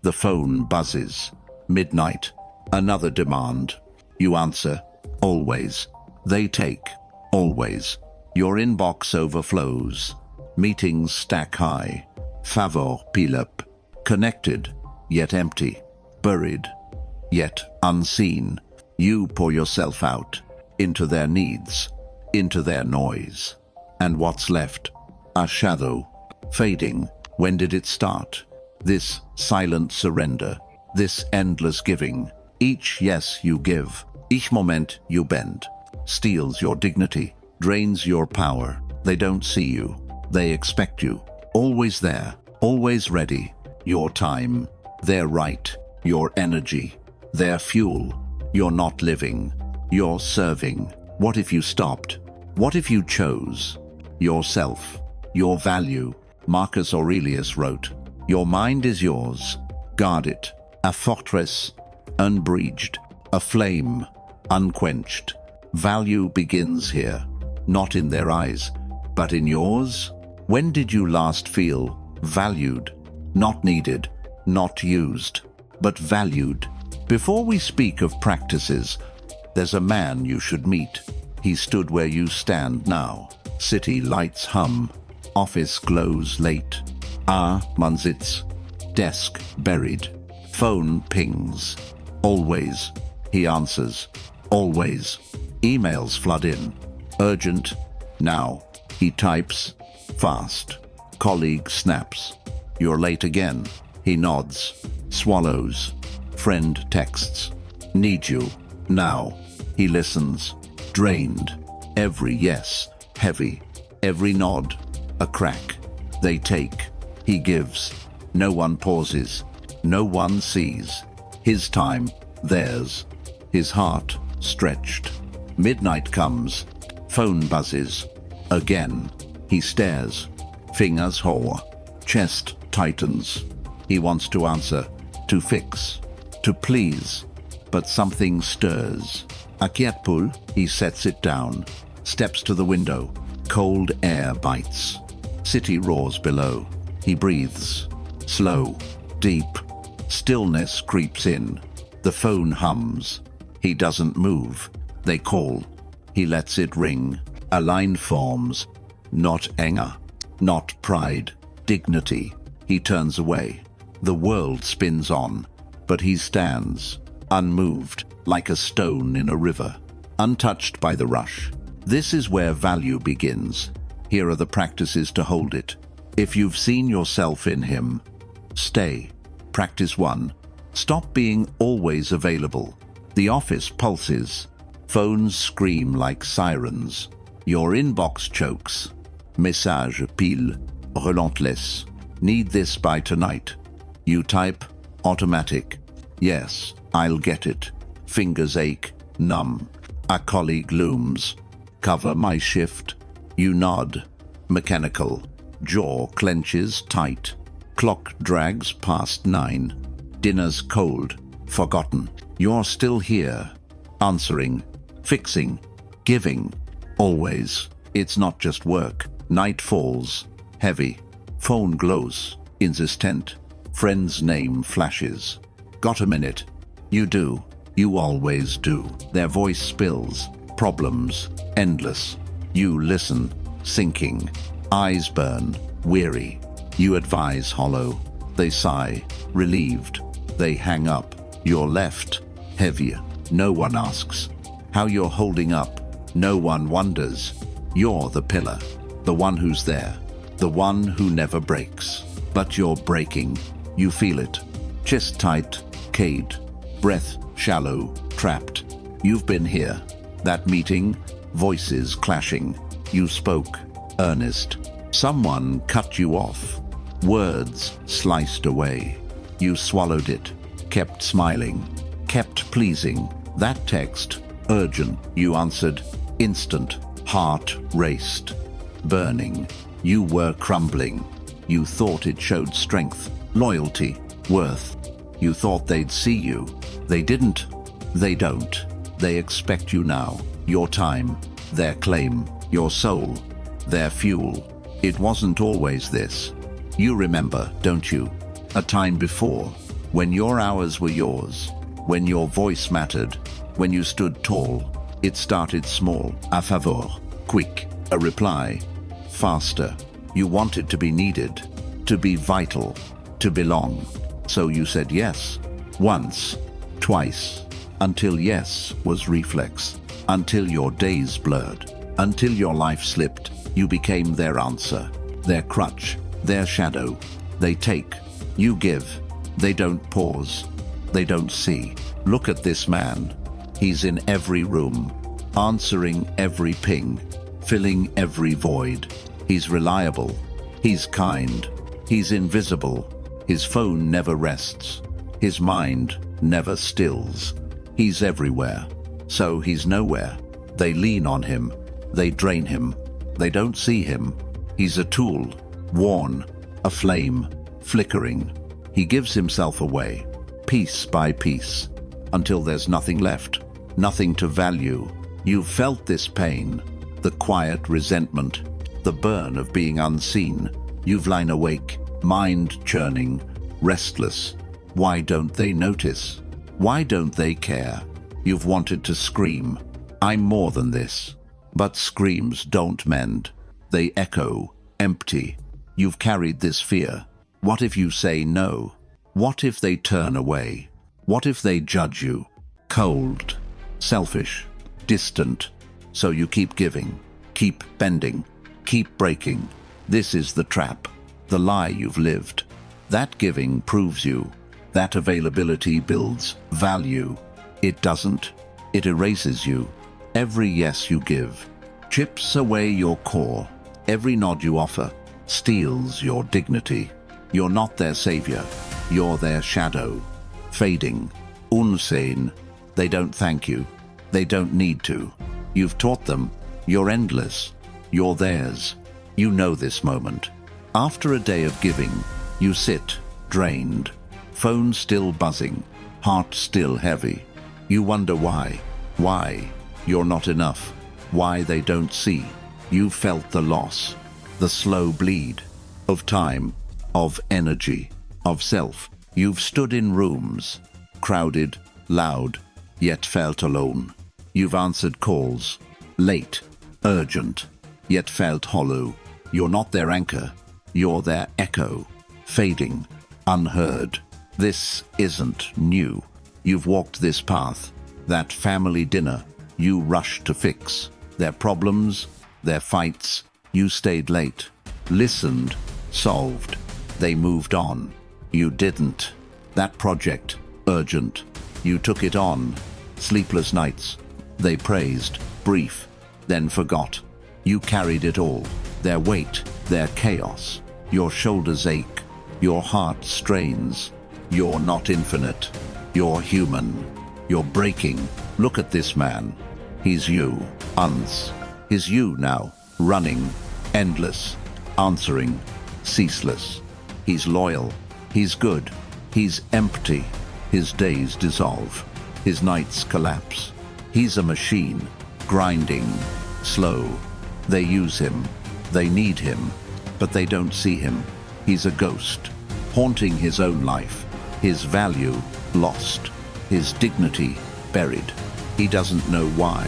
The phone buzzes. Midnight. Another demand. You answer. Always. They take. Always. Your inbox overflows. Meetings stack high. Favor pile up. Connected, yet empty. Buried, yet unseen. You pour yourself out. Into their needs. Into their noise. And what's left? A shadow. Fading. When did it start? This silent surrender. This endless giving. Each yes you give. Each moment you bend. Steals your dignity. Drains your power. They don't see you. They expect you. Always there. Always ready. Your time. Their right. Your energy. Their fuel. You're not living. You're serving. What if you stopped? What if you chose? Yourself. Your value. Marcus Aurelius wrote, "Your mind is yours. Guard it. A fortress, unbreached. A flame, unquenched. Value begins here. Not in their eyes, but in yours." When did you last feel valued? Not needed, not used, but valued. Before we speak of practices, there's a man you should meet. He stood where you stand now. City lights hum. Office glows late. Man sitzt. Desk buried. Phone pings. Always. He answers. Always. Emails flood in. Urgent. Now. He types. Fast. Colleague snaps. You're late again. He nods. Swallows. Friend texts. Need you. Now. He listens. Drained. Every yes. Heavy. Every nod. A crack. They take. He gives. No one pauses. No one sees. His time. Theirs. His heart. Stretched. Midnight comes. Phone buzzes. Again. He stares. Fingers hoar. Chest tightens. He wants to answer. To fix. To please. But something stirs. Akiatpul. He sets it down. Steps to the window. Cold air bites. City roars below. He breathes. Slow. Deep. Stillness creeps in. The phone hums. He doesn't move. They call. He lets it ring. A line forms. Not anger. Not pride. Dignity. He turns away. The world spins on. But he stands. Unmoved. Like a stone in a river. Untouched by the rush. This is where value begins. Here are the practices to hold it. If you've seen yourself in him, stay. Practice 1. Stop being always available. The office pulses. Phones scream like sirens. Your inbox chokes. Message pile. Relentless. Need this by tonight. You type. Automatic. Yes, I'll get it. Fingers ache. Numb. A colleague looms. Cover my shift. You nod. Mechanical. Jaw clenches tight. Clock drags past 9. Dinner's cold. Forgotten. You're still here. Answering. Fixing. Giving. Always. It's not just work. Night falls. Heavy. Phone glows. Insistent. Friend's name flashes. Got a minute? You do. You always do. Their voice spills. Problems. Endless. You listen. Sinking. Eyes burn. Weary. You advise hollow. They sigh. Relieved. They hang up. You're left. Heavier. No one asks how you're holding up. No one wonders. You're the pillar. The one who's there. The one who never breaks. But you're breaking. You feel it. Chest tight. Caged. Breath shallow. Trapped. You've been here. That meeting. Voices clashing. You spoke. Earnest. Someone cut you off. Words sliced away. You swallowed it. Kept smiling. Kept pleasing. That text. Urgent. You answered. Instant. Heart raced. Burning. You were crumbling. You thought it showed strength. Loyalty. Worth. You thought they'd see you. They didn't. They don't. They expect you now. Your time. Their claim. Your soul. Their fuel. It wasn't always this. You remember, don't you? A time before. When your hours were yours, when your voice mattered, when you stood tall, it started small. A favor, quick, a reply, faster. You wanted to be needed, to be vital, to belong. So you said yes, once, twice, until yes was reflex, until your days blurred, until your life slipped. You became their answer, their crutch, their shadow. They take, you give. They don't pause. They don't see. Look at this man. He's in every room, answering every ping, filling every void. He's reliable. He's kind. He's invisible. His phone never rests. His mind never stills. He's everywhere. So he's nowhere. They lean on him. They drain him. They don't see him. He's a tool, worn, a flame, flickering. He gives himself away, piece by piece, until there's nothing left, nothing to value. You've felt this pain, the quiet resentment, the burn of being unseen. You've lain awake, mind churning, restless. Why don't they notice? Why don't they care? You've wanted to scream, I'm more than this. But screams don't mend. They echo, empty. You've carried this fear. What if you say no? What if they turn away? What if they judge you? Cold, selfish, distant. So you keep giving, keep bending, keep breaking. This is the trap, the lie you've lived. That giving proves you. That availability builds value. It doesn't. It erases you. Every yes you give chips away your core. Every nod you offer steals your dignity. You're not their savior. You're their shadow. Fading. Unseen. They don't thank you. They don't need to. You've taught them. You're endless. You're theirs. You know this moment. After a day of giving, you sit, drained. Phone still buzzing. Heart still heavy. You wonder why. Why you're not enough. Why they don't see. You felt the loss. The slow bleed. Of time. Of energy. Of self. You've stood in rooms. Crowded. Loud. Yet felt alone. You've answered calls. Late. Urgent. Yet felt hollow. You're not their anchor. You're their echo. Fading. Unheard. This isn't new. You've walked this path. That family dinner. You rushed to fix. Their problems. Their fights. You stayed late. Listened. Solved. They moved on. You didn't. That project. Urgent. You took it on. Sleepless nights. They praised. Brief. Then forgot. You carried it all. Their weight. Their chaos. Your shoulders ache. Your heart strains. You're not infinite. You're human. You're breaking. Look at this man. He's you. He's you now. Running. Endless. Answering. Ceaseless. He's loyal. He's good. He's empty. His days dissolve. His nights collapse. He's a machine. Grinding. Slow. They use him. They need him. But they don't see him. He's a ghost. Haunting his own life. His value lost. His dignity buried. He doesn't know why.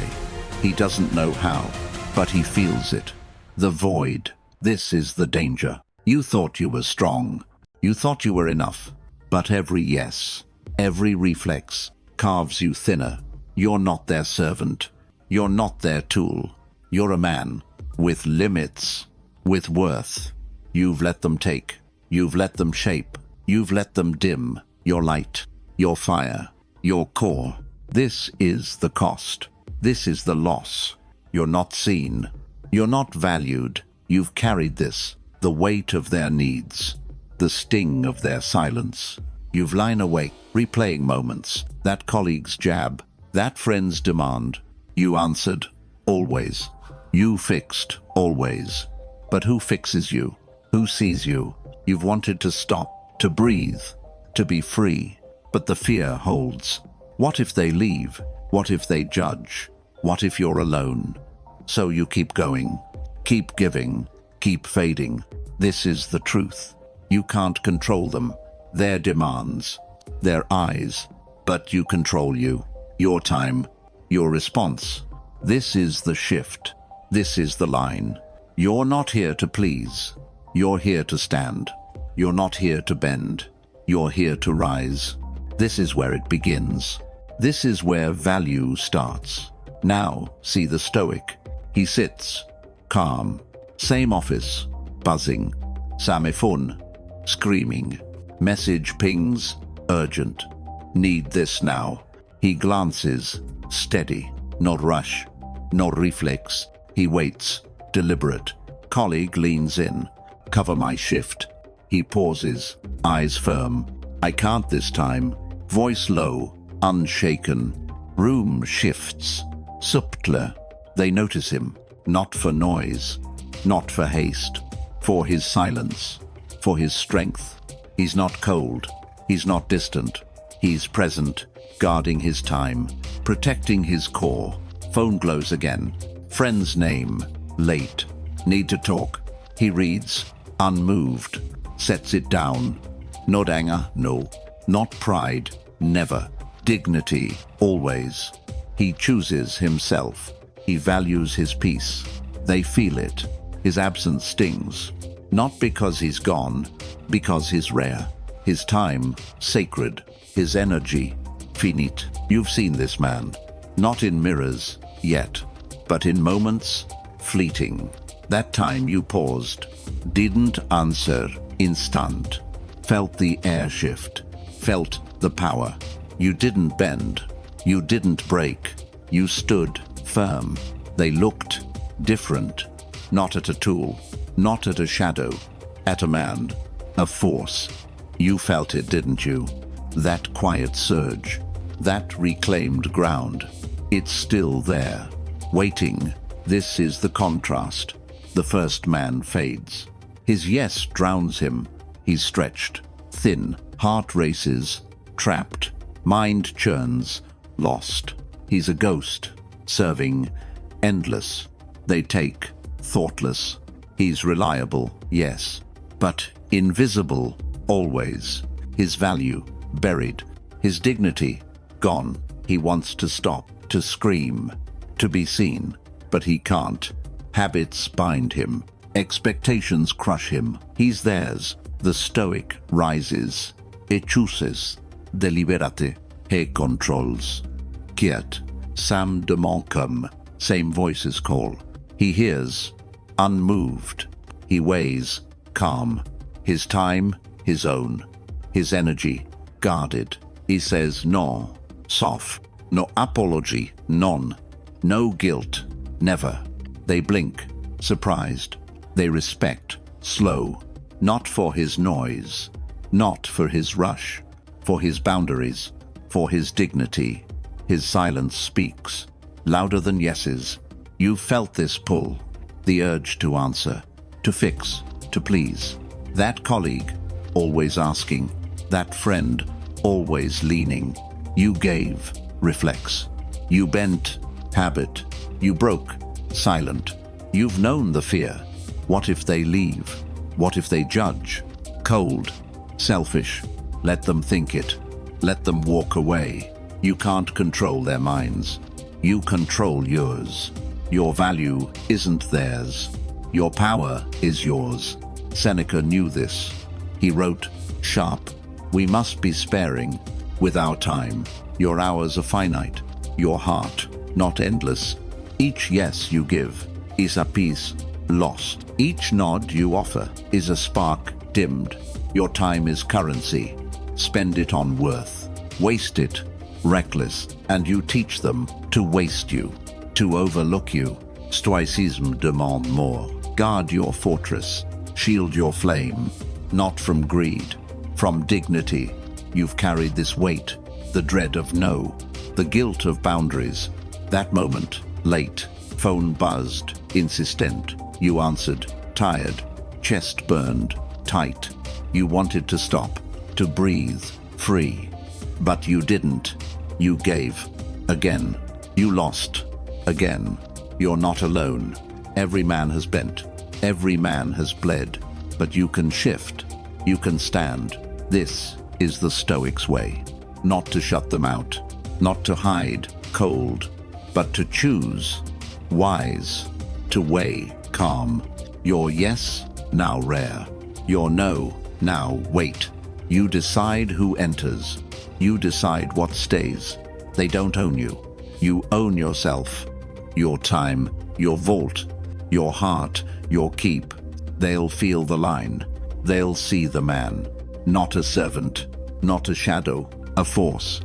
He doesn't know how. But he feels it. The void. This is the danger. You thought you were strong. You thought you were enough. But every yes, every reflex carves you thinner. You're not their servant. You're not their tool. You're a man with limits, with worth. You've let them take. You've let them shape. You've let them dim your light, your fire, your core. This is the cost. This is the loss. You're not seen. You're not valued. You've carried this, the weight of their needs, the sting of their silence. You've lain awake, replaying moments, that colleague's jab, that friend's demand. You answered, always. You fixed, always. But who fixes you? Who sees you? You've wanted to stop, to breathe, to be free. But the fear holds. What if they leave? What if they judge? What if you're alone? So you keep going, keep giving, keep fading. This is the truth. You can't control them, their demands, their eyes, but you control you, your time, your response. This is the shift. This is the line. You're not here to please. You're here to stand. You're not here to bend. You're here to rise. This is where it begins. This is where value starts. Now, see the Stoic. He sits, calm. Same office, buzzing. Same phone, screaming. Message pings, urgent. Need this now. He glances, steady. Not rush, not reflex. He waits, deliberate. Colleague leans in. Cover my shift. He pauses, eyes firm. I can't this time. Voice low, unshaken. Room shifts. Subtler. They notice him, not for noise, not for haste, for his silence, for his strength. He's not cold. He's not distant. He's present, guarding his time, protecting his core. Phone glows again. Friend's name, late. Need to talk. He reads, unmoved, sets it down. Not anger, no. Not pride, never. Dignity, always. He chooses himself. He values his peace. They feel it. His absence stings. Not because he's gone, because he's rare. His time, sacred. His energy, finite. You've seen this man. Not in mirrors, yet. But in moments, fleeting. That time you paused. Didn't answer, instant. Felt the air shift. Felt the power. You didn't bend. You didn't break. You stood firm. They looked different. Not at a tool. Not at a shadow. At a man. A force. You felt it, didn't you? That quiet surge. That reclaimed ground. It's still there. Waiting. This is the contrast. The first man fades. His yes drowns him. He's stretched. Thin. Heart races. Trapped. Mind churns. Lost. He's a ghost. Serving. Endless. They take. Thoughtless. He's reliable, yes. But invisible, always. His value, buried. His dignity, gone. He wants to stop, to scream, to be seen. But he can't. Habits bind him. Expectations crush him. He's theirs. The Stoic rises. E chooses. Deliberate. He controls. Quiet. Sam de Montcalm. Same voices call. He hears. Unmoved. He weighs. Calm. His time, his own. His energy, guarded. He says no. Soft. No apology. None. No guilt. Never. They blink. Surprised. They respect. Slow. Not for his noise. Not for his rush. For his boundaries. For his dignity. His silence speaks. Louder than yeses. You felt this pull. The urge to answer. To fix. To please. That colleague, always asking. That friend, always leaning. You gave. Reflex. You bent. Habit. You broke. Silent. You've known the fear. What if they leave? What if they judge? Cold. Selfish. Let them think it. Let them walk away. You can't control their minds. You control yours. Your value isn't theirs. Your power is yours. Seneca knew this. He wrote, sharp, we must be sparing with our time. Your hours are finite. Your heart, not endless. Each yes you give is a piece lost. Each nod you offer is a spark dimmed. Your time is currency. Spend it on worth. Waste it, reckless, and you teach them to waste you, to overlook you. Stoicism demands more. Guard your fortress. Shield your flame. Not from greed, from dignity. You've carried this weight, the dread of no, the guilt of boundaries. That moment, late, phone buzzed, insistent. You answered, tired, chest burned, tight. You wanted to stop, to breathe, free. But you didn't. You gave. Again. You lost. Again. You're not alone. Every man has bent. Every man has bled. But you can shift. You can stand. This is the Stoics' way. Not to shut them out, not to hide, cold, but to choose, wise, to weigh, calm. Your yes, now rare. Your no, now wait. You decide who enters. You decide what stays. They don't own you. You own yourself. Your time, your vault, your heart, your keep. They'll feel the line. They'll see the man. Not a servant, not a shadow, a force.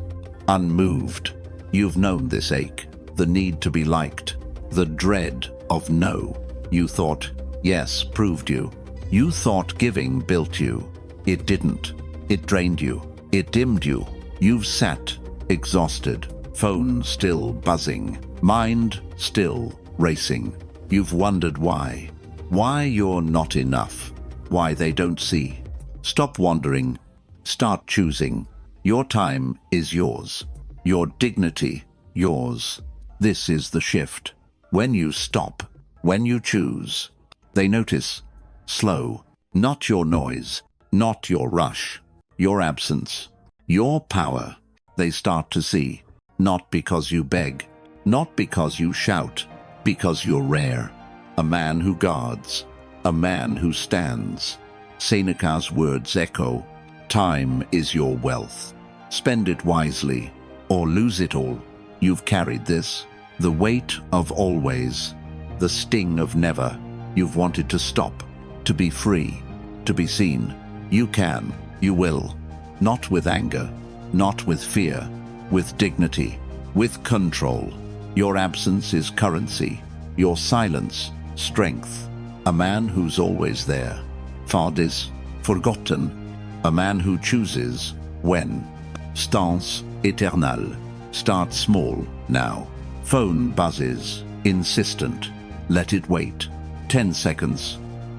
Unmoved. You've known this ache, the need to be liked, the dread of no. You thought, yes, proved you. You thought giving built you. It didn't. It drained you. It dimmed you. You've sat, exhausted, phone still buzzing, mind still racing. You've wondered why. Why you're not enough. Why they don't see. Stop wandering. Start choosing. Your time is yours. Your dignity, yours. This is the shift. When you stop, when you choose, they notice. Slow. Not your noise. Not your rush. Your absence. Your power. They start to see. Not because you beg. Not because you shout. Because you're rare. A man who guards. A man who stands. Seneca's words echo. Time is your wealth. Spend it wisely, or lose it all. You've carried this. The weight of always. The sting of never. You've wanted to stop. To be free. To be seen. You can. You will. Not with anger. Not with fear. With dignity. With control. Your absence is currency. Your silence, strength. A man who's always there. Fardis, forgotten. A man who chooses, when. Stance éternelle. Start small, now. Phone buzzes, insistent. Let it wait. 10 seconds.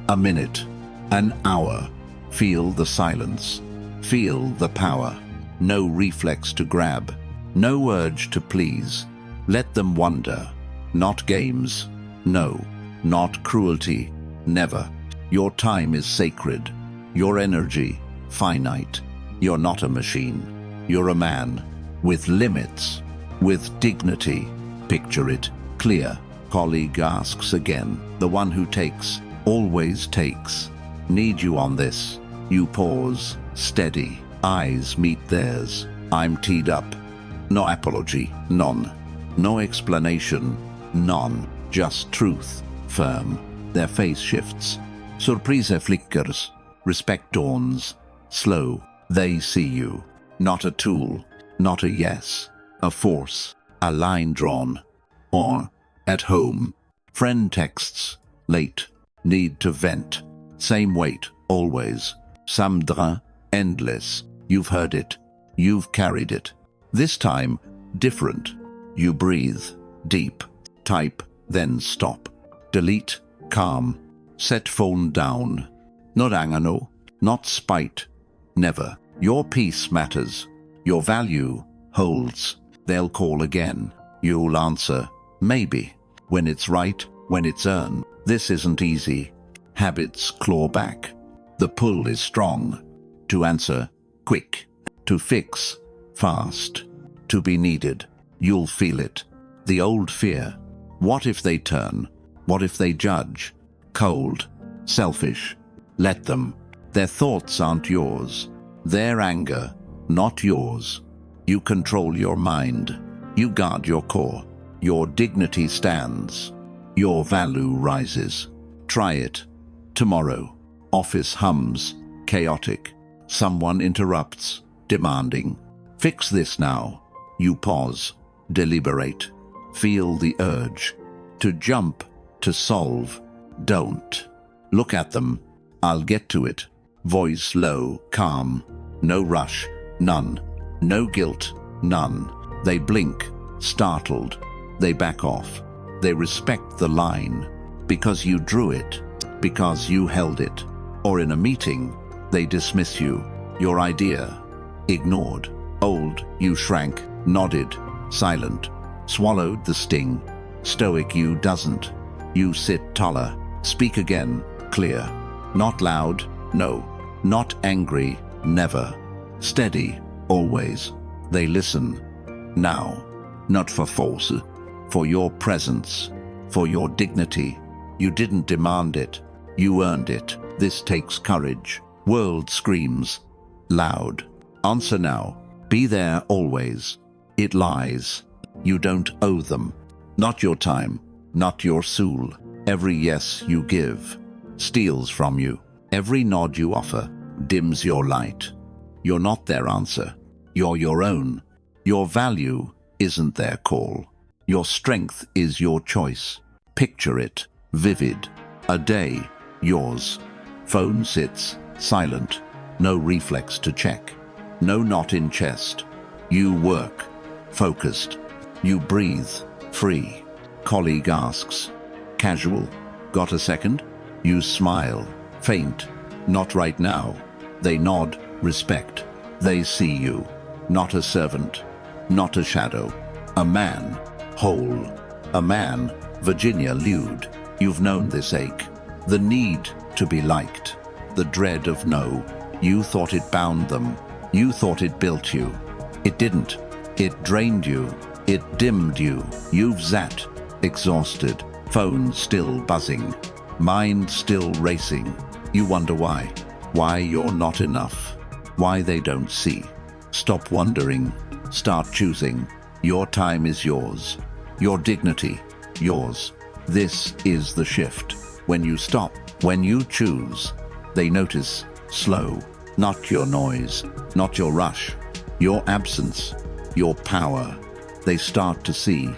A minute. An hour. Feel the silence. Feel the power. No reflex to grab. No urge to please. Let them wonder. Not games. No. Not cruelty. Never. Your time is sacred. Your energy, finite. You're not a machine. You're a man. With limits. With dignity. Picture it. Clear. Colleague asks again. The one who takes. Always takes. Need you on this. You pause. Steady. Eyes meet theirs. I'm teed up. No apology. None. No explanation. None. Just truth. Firm. Their face shifts. Surprise flickers. Respect dawns. Slow. They see you. Not a tool. Not a yes. A force. A line drawn. Or. At home. Friend texts. Late. Need to vent. Same weight. Always. Samdra. Endless. You've heard it. You've carried it. This time, different. You breathe. Deep. Type. Then stop. Delete. Calm. Set phone down. Not angano. Not spite. Never. Your peace matters. Your value holds. They'll call again. You'll answer. Maybe. When it's right. When it's earned. This isn't easy. Habits claw back. The pull is strong. To answer. Quick. To fix. Fast. To be needed. You'll feel it. The old fear. What if they turn? What if they judge? Cold. Selfish. Let them. Their thoughts aren't yours. Their anger, not yours. You control your mind. You guard your core. Your dignity stands. Your value rises. Try it. Tomorrow. Office hums. Chaotic. Someone interrupts. Demanding. Fix this now. You pause. Deliberate. Feel the urge. To jump. To solve. Don't. Look at them. I'll get to it. Voice low, calm. No rush. None. No guilt. None. They blink. Startled. They back off. They respect the line. Because you drew it. Because you held it. Or in a meeting, they dismiss you. Your idea. Ignored. Old, you shrank. Nodded. Silent. Swallowed the sting. Stoic you doesn't. You sit taller. Speak again. Clear. Not loud. No. Not angry. Never. Steady, always. They listen. Now. Not for force. For your presence. For your dignity. You didn't demand it. You earned it. This takes courage. World screams. Loud. Answer now. Be there always. It lies. You don't owe them. Not your time. Not your soul. Every yes you give steals from you. Every nod you offer dims your light. You're not their answer. You're your own. Your value isn't their call. Your strength is your choice. Picture it. Vivid. A day. Yours. Phone sits. Silent. No reflex to check. No knot in chest. You work. Focused. You breathe. Free. Colleague asks. Casual. Got a second? You smile. Faint. Not right now. They nod. Respect. They see you. Not a servant. Not a shadow. A man. Whole. A man. Virginia lewd. You've known this ache. The need to be liked. The dread of no. You thought it bound them. You thought it built you. It didn't. It drained you. It dimmed you. You've zapped. Exhausted. Phone still buzzing. Mind still racing. You wonder why. Why you're not enough. Why they don't see. Stop wondering. Start choosing. Your time is yours. Your dignity. Yours. This is the shift. When you stop. When you choose. They notice. Slow. Not your noise. Not your rush. Your absence. Your power. They start to see.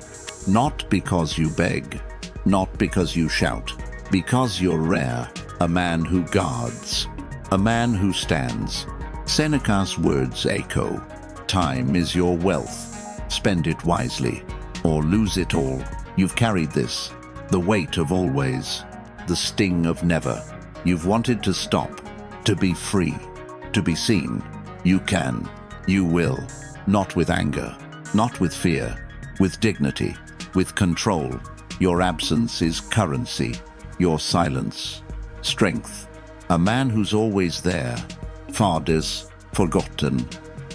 Not because you beg. Not because you shout. Because you're rare. A man who guards. A man who stands. Seneca's words echo. Time is your wealth. Spend it wisely. Or lose it all. You've carried this. The weight of always. The sting of never. You've wanted to stop. To be free. To be seen. You can. You will. Not with anger. Not with fear. With dignity. With control. Your absence is currency. Your silence. Strength. A man who's always there. Fathers. Forgotten.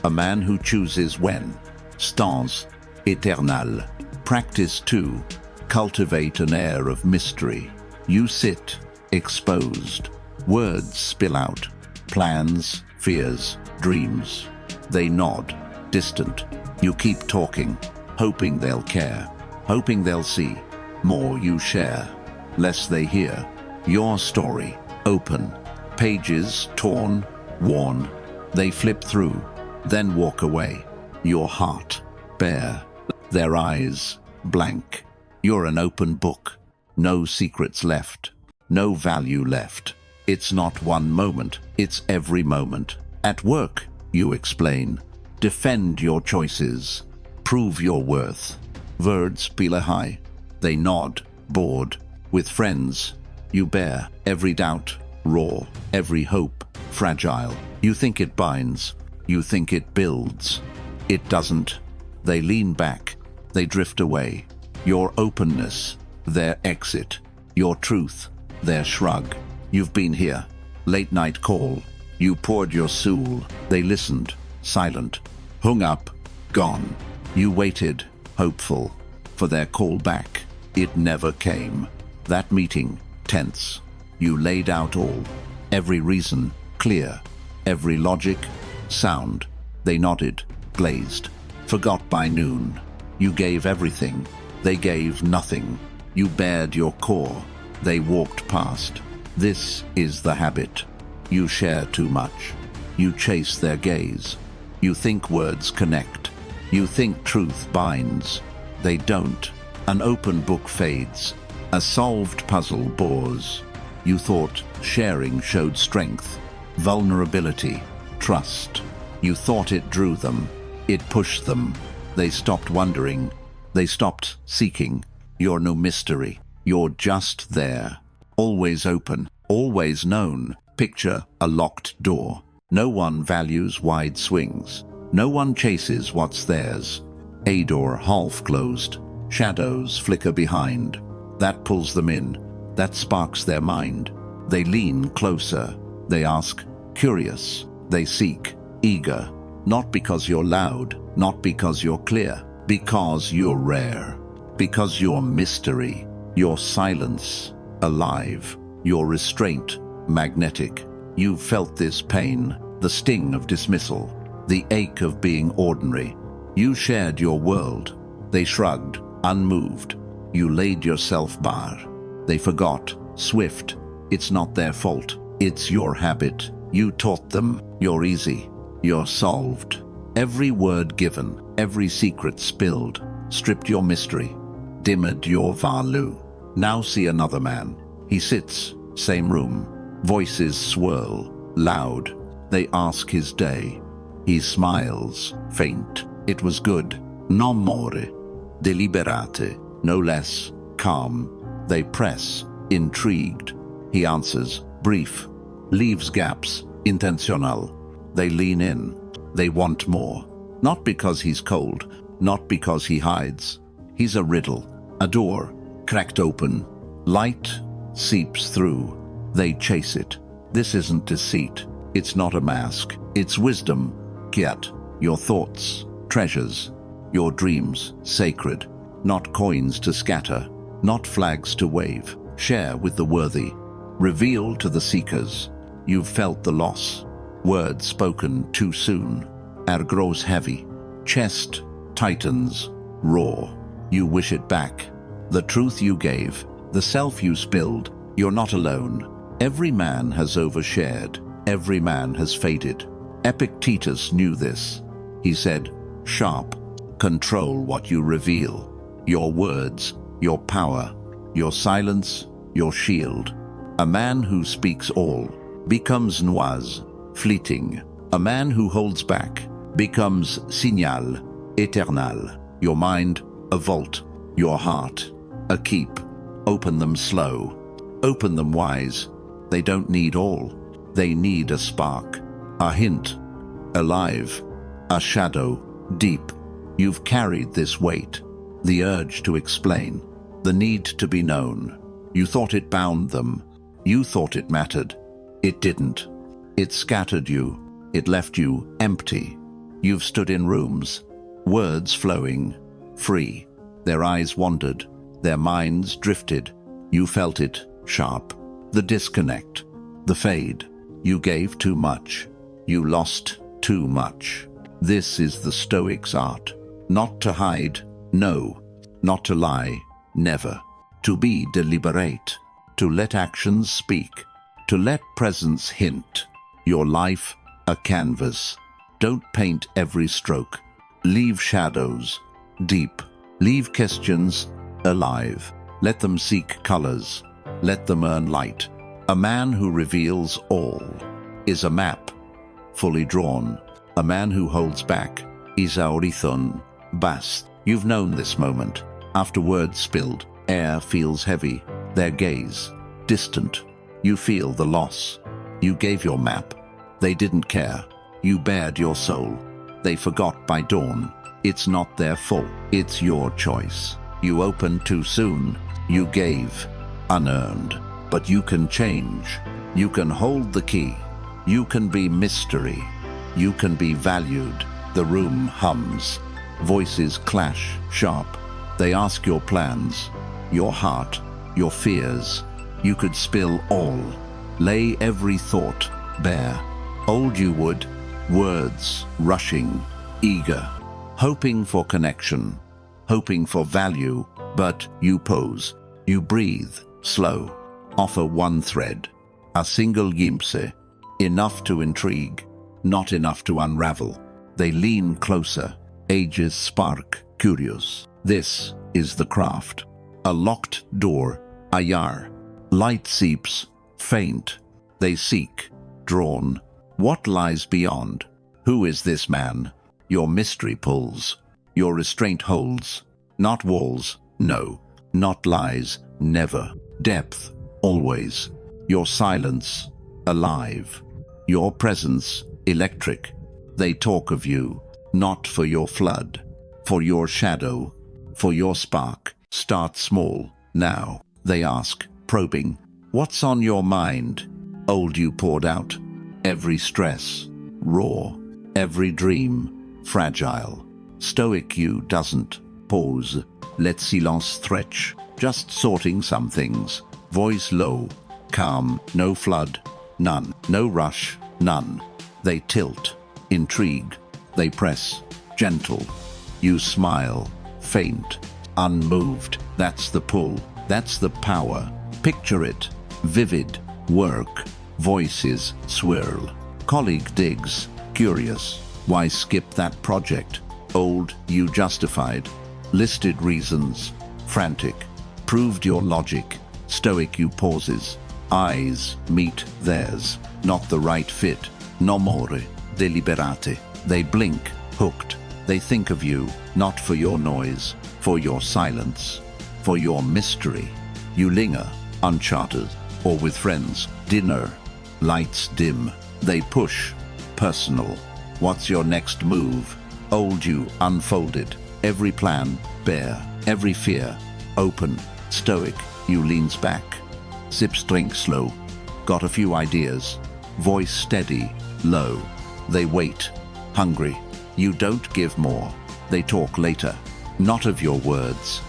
A man who chooses when. Stance. Eternal. Practice too. Cultivate an air of mystery. You sit. Exposed. Words spill out. Plans. Fears. Dreams. They nod. Distant. You keep talking. Hoping they'll care. Hoping they'll see. More you share. Less they hear. Your story. Open. Pages torn. Worn. They flip through. Then walk away. Your heart. Bare. Their eyes. Blank. You're an open book. No secrets left. No value left. It's not one moment. It's every moment. At work, you explain. Defend your choices. Prove your worth. Words pile high. They nod, bored. With friends, you bear every doubt, raw, every hope, fragile. You think it binds. You think it builds. It doesn't. They lean back. They drift away. Your openness, their exit. Your truth, their shrug. You've been here. Late night call. You poured your soul. They listened, silent. Hung up, gone. You waited, hopeful, for their call back. It never came. That meeting, tense. You laid out all. Every reason, clear. Every logic, sound. They nodded, glazed. Forgot by noon. You gave everything. They gave nothing. You bared your core. They walked past. This is the habit. You share too much. You chase their gaze. You think words connect. You think truth binds. They don't. An open book fades. A solved puzzle bores. You thought sharing showed strength, vulnerability, trust. You thought it drew them. It pushed them. They stopped wondering. They stopped seeking. You're no mystery. You're just there. Always open. Always known. Picture a locked door. No one values wide swings. No one chases what's theirs. A door half closed. Shadows flicker behind. That pulls them in. That sparks their mind. They lean closer. They ask, curious. They seek, eager. Not because you're loud, not because you're clear, because you're rare, because you're mystery, your silence, alive, your restraint, magnetic. You've felt this pain, the sting of dismissal, the ache of being ordinary. You shared your world. They shrugged, unmoved. You laid yourself bare. They forgot, swift. It's not their fault. It's your habit. You taught them. You're easy. You're solved. Every word given, every secret spilled, stripped your mystery, dimmed your value. Now see another man. He sits, same room. Voices swirl, loud. They ask his day. He smiles, faint. It was good. Non more. Deliberate. No less. Calm. They press, intrigued. He answers, brief. Leaves gaps, intentional. They lean in. They want more. Not because he's cold, not because he hides. He's a riddle, a door, cracked open. Light seeps through. They chase it. This isn't deceit. It's not a mask. It's wisdom. Yet, your thoughts, treasures, your dreams, sacred. Not coins to scatter, not flags to wave. Share with the worthy. Reveal to the seekers. You've felt the loss. Words spoken too soon. Air grows heavy. Chest tightens. Raw. You wish it back. The truth you gave. The self you spilled. You're not alone. Every man has overshared. Every man has faded. Epictetus knew this. He said, sharp. Control what you reveal. Your words, your power, your silence, your shield. A man who speaks all becomes noise, fleeting. A man who holds back becomes signal, éternel. Your mind, a vault. Your heart, a keep. Open them slow. Open them wise. They don't need all. They need a spark, a hint, alive, a shadow, deep. You've carried this weight, the urge to explain, the need to be known. You thought it bound them. You thought it mattered. It didn't. It scattered you. It left you empty. You've stood in rooms, words flowing, free. Their eyes wandered, their minds drifted. You felt it, sharp. The disconnect, the fade. You gave too much. You lost too much. This is the Stoic's art. Not to hide, no. Not to lie, never. To be deliberate. To let actions speak. To let presence hint. Your life, a canvas. Don't paint every stroke. Leave shadows, deep. Leave questions, alive. Let them seek colors. Let them earn light. A man who reveals all is a map, fully drawn. A man who holds back is aurithon, bast. You've known this moment. After words spilled, air feels heavy. Their gaze, distant. You feel the loss. You gave your map. They didn't care. You bared your soul. They forgot by dawn. It's not their fault. It's your choice. You opened too soon. You gave, unearned. But you can change. You can hold the key. You can be mystery. You can be valued. The room hums. Voices clash, sharp. They ask your plans, your heart, your fears. You could spill all. Lay every thought bare. Old you would, words rushing, eager, hoping for connection, hoping for value, but you pose. You breathe, slow. Offer one thread, a single glimpse, enough to intrigue, not enough to unravel. They lean closer, ages spark, curious. This is the craft. A locked door, a yar. Light seeps, faint. They seek, drawn. What lies beyond? Who is this man? Your mystery pulls. Your restraint holds. Not walls, no. Not lies, never. Depth, always. Your silence, alive. Your presence, electric. They talk of you, not for your flood, for your shadow, for your spark. Start small, now. They ask, probing, what's on your mind? Old you poured out, every stress, raw. every dream, fragile. Stoic you doesn't pause, let silence stretch, just sorting some things. Voice low, calm, no flood, none. No rush, none. They tilt, intrigue, they press, gentle. You smile, faint, unmoved. That's the pull, that's the power. Picture it, vivid, work, voices swirl. Colleague digs, curious. Why skip that project? Old, you justified. Listed reasons, frantic. Proved your logic. Stoic you pauses. Eyes meet theirs. Not the right fit. No more deliberate. They blink, hooked. They think of you, not for your noise, for your silence, for your mystery. You linger, uncharted, or with friends, dinner, lights dim. They push, personal. What's your next move? Old you unfolded, every plan bare, every fear open. Stoic you leans back, sips drink slow. Got a few ideas, voice steady, low. They wait, hungry. You don't give more. They talk later, not of your words,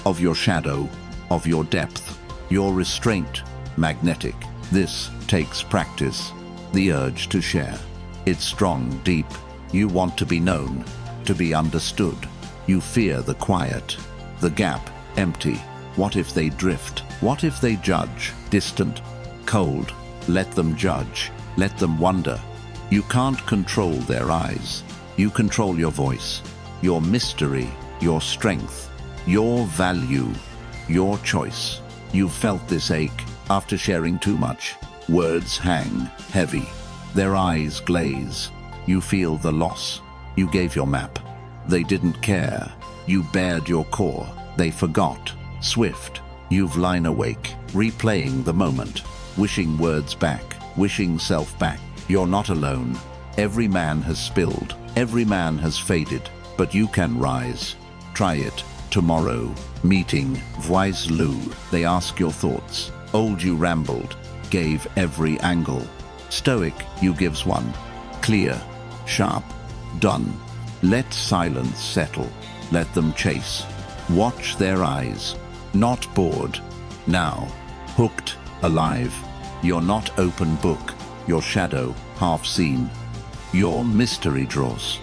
of your shadow, of your depth, your restraint, magnetic. This takes practice, the urge to share. It's strong, deep. You want to be known, to be understood. You fear the quiet, the gap, empty. What if they drift? What if they judge? Distant, cold. Let them judge. Let them wonder. You can't control their eyes. You control your voice, your mystery, your strength, your value, your choice. You've felt this ache after sharing too much. Words hang heavy. Their eyes glaze. You feel the loss. You gave your map. They didn't care. You bared your core. They forgot. Swift. You've lain awake, replaying the moment, wishing words back, wishing self back. You're not alone. Every man has spilled. Every man has faded. But you can rise. Try it. Tomorrow. Meeting. Voix Lou. They ask your thoughts. Old you rambled. Gave every angle. Stoic you gives one. Clear. Sharp. Done. Let silence settle. Let them chase. Watch their eyes. Not bored. Now. Hooked. Alive. You're not open book. Your shadow half seen. Your mystery draws.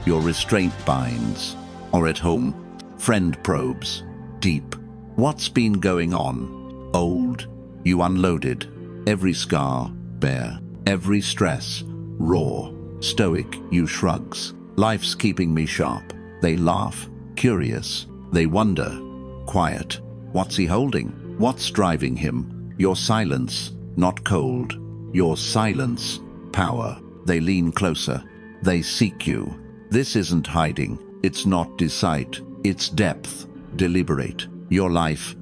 Your restraint binds. Or at home, friend probes. Deep. What's been going on? Old. You unloaded. Every scar bare. Every stress raw. Stoic you shrugs. Life's keeping me sharp. They laugh. Curious. They wonder. Quiet. What's he holding? What's driving him? Your silence, not cold. Your silence, power. They lean closer. They seek you. This isn't hiding. It's not deceit. It's depth. Deliberate. Your life,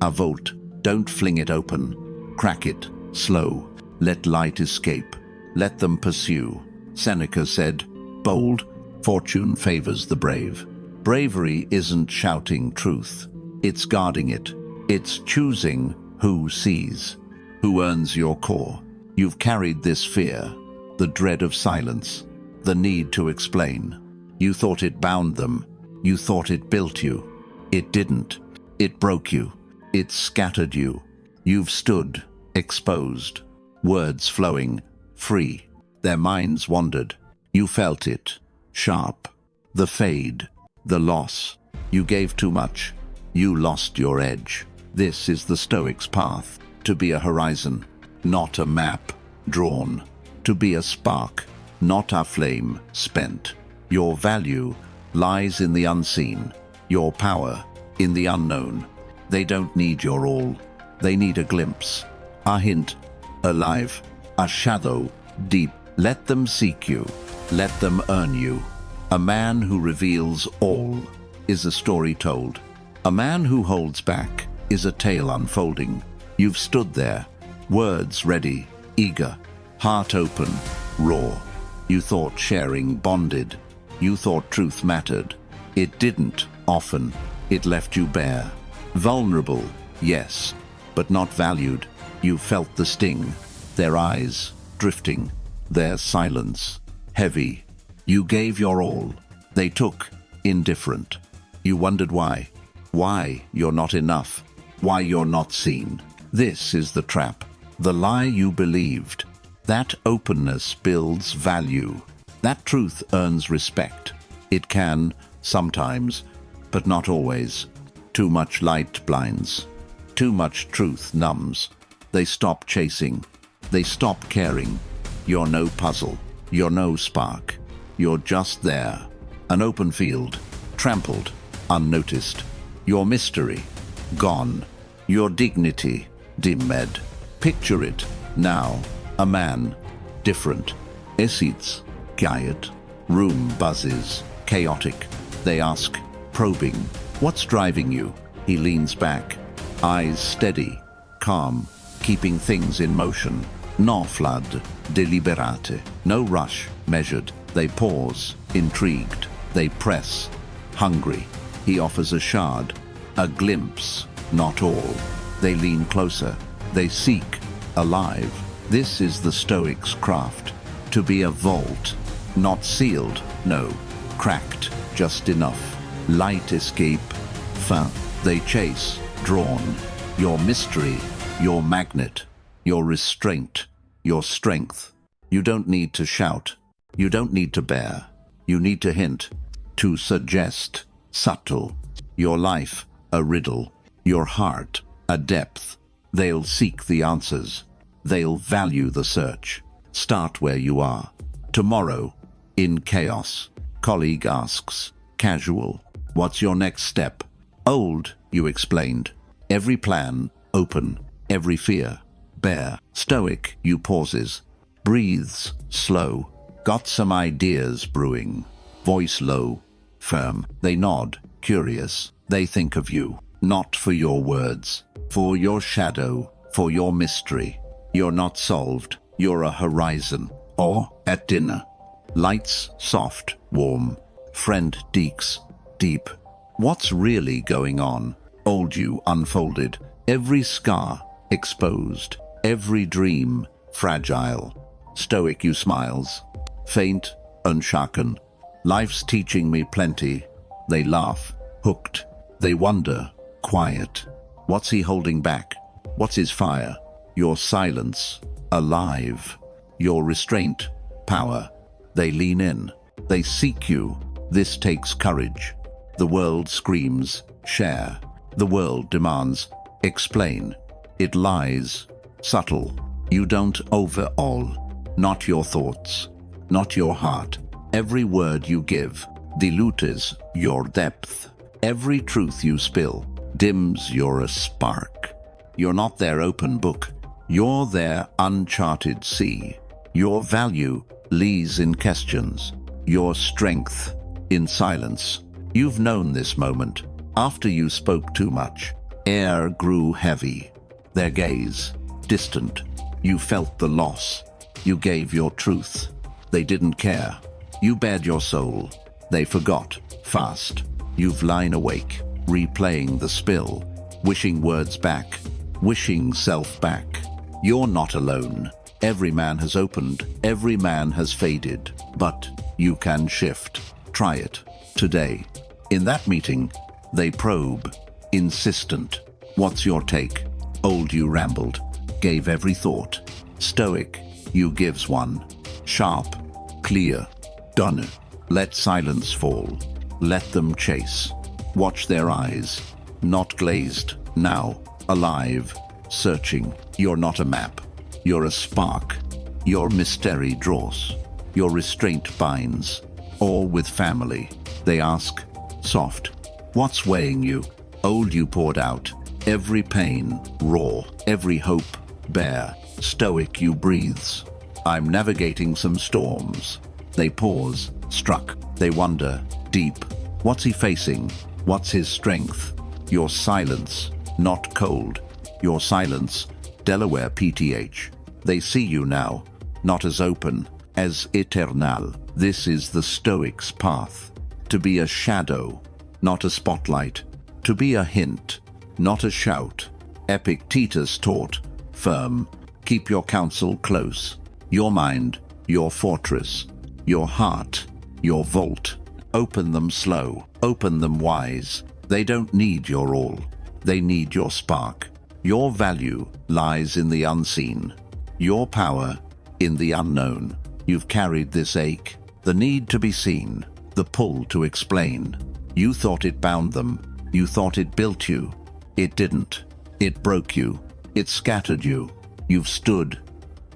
a vault. Don't fling it open. Crack it. Slow. Let light escape. Let them pursue. Seneca said, bold, fortune favors the brave. Bravery isn't shouting truth. It's guarding it. It's choosing who sees, who earns your core. You've carried this fear, the dread of silence, the need to explain. You thought it bound them. You thought it built you. It didn't. It broke you. It scattered you. You've stood, exposed, words flowing, free. Their minds wandered. You felt it, sharp. The fade, the loss. You gave too much. You lost your edge. This is the Stoic's path, to be a horizon, not a map drawn. To be a spark, not a flame spent. Your value lies in the unseen, your power in the unknown. They don't need your all. They need a glimpse, a hint, alive, a shadow, deep. Let them seek you. Let them earn you. A man who reveals all is a story told. A man who holds back is a tale unfolding. You've stood there, words ready, eager, heart open, raw. You thought sharing bonded. You thought truth mattered. It didn't, often. It left you bare. Vulnerable, yes, but not valued. You felt the sting. Their eyes, drifting. Their silence, heavy. You gave your all. They took, indifferent. You wondered why. Why you're not enough. Why you're not seen. This is the trap. The lie you believed. That openness builds value. That truth earns respect. It can, sometimes, but not always. Too much light blinds. Too much truth numbs. They stop chasing. They stop caring. You're no puzzle. You're no spark. You're just there. An open field. Trampled. Unnoticed. Your mystery. Gone. Your dignity. Dimmed. Picture it. Now. A man. Different. Esits. Quiet. Room buzzes. Chaotic. They ask. Probing. What's driving you? He leans back. Eyes steady. Calm. Keeping things in motion. No flood. Deliberate. No rush. Measured. They pause. Intrigued. They press. Hungry. He offers a shard. A glimpse. Not all. They lean closer. They seek. Alive. This is the Stoic's craft. To be a vault. Not sealed. No. Cracked. Just enough. Light escape. Fin. They chase. Drawn. Your mystery. Your magnet. Your restraint. Your strength. You don't need to shout. You don't need to bear. You need to hint. To suggest. Subtle. Your life. A riddle. Your heart. A depth. They'll seek the answers. They'll value the search. Start where you are. Tomorrow. In chaos. Colleague asks. Casual. What's your next step? Old, you explained. Every plan. Open. Every fear. Bare. Stoic, you pauses. Breathes. Slow. Got some ideas brewing. Voice low. Firm. They nod. Curious. They think of you. Not for your words. For your shadow. For your mystery. You're not solved. You're a horizon. Or at dinner. Lights soft, warm. Friend Deeks, deep. What's really going on? Old you unfolded. Every scar exposed. Every dream fragile. Stoic you smiles. Faint, unshaken. Life's teaching me plenty. They laugh, hooked. They wonder, quiet. What's he holding back? What's his fire? Your silence, alive. Your restraint, power. They lean in. They seek you. This takes courage. The world screams, share. The world demands, explain. It lies, subtle. You don't overall. Not your thoughts. Not your heart. Every word you give dilutes your depth. Every truth you spill dims your spark. You're not their open book. You're their uncharted sea. Your value lies in questions. Your strength in silence. You've known this moment. After you spoke too much, air grew heavy. Their gaze, distant. You felt the loss. You gave your truth. They didn't care. You bared your soul. They forgot, fast. You've lain awake, replaying the spill, wishing words back, wishing self back. You're not alone. Every man has opened, every man has faded, but you can shift. Try it, today. In that meeting, they probe, insistent. What's your take? Old you rambled, gave every thought. Stoic, you gives one. Sharp, clear, done. Let silence fall. Let them chase. Watch their eyes, not glazed, now, alive, searching. You're not a map. You're a spark. Your mystery draws. Your restraint binds. All with family. They ask, soft, what's weighing you? Old you poured out. Every pain, raw. Every hope, bare. Stoic you breathes. I'm navigating some storms. They pause, struck. They wonder, deep. What's he facing? What's his strength? Your silence, not cold. Your silence, Delaware PTH. They see you now, not as open, as eternal. This is the Stoic's path. To be a shadow, not a spotlight. To be a hint, not a shout. Epictetus taught, firm. Keep your counsel close. Your mind, your fortress. Your heart, your vault. Open them slow, open them wise. They don't need your all, they need your spark. Your value lies in the unseen, your power in the unknown. You've carried this ache, the need to be seen, the pull to explain. You thought it bound them, you thought it built you. It didn't. It broke you. It scattered you. You've stood,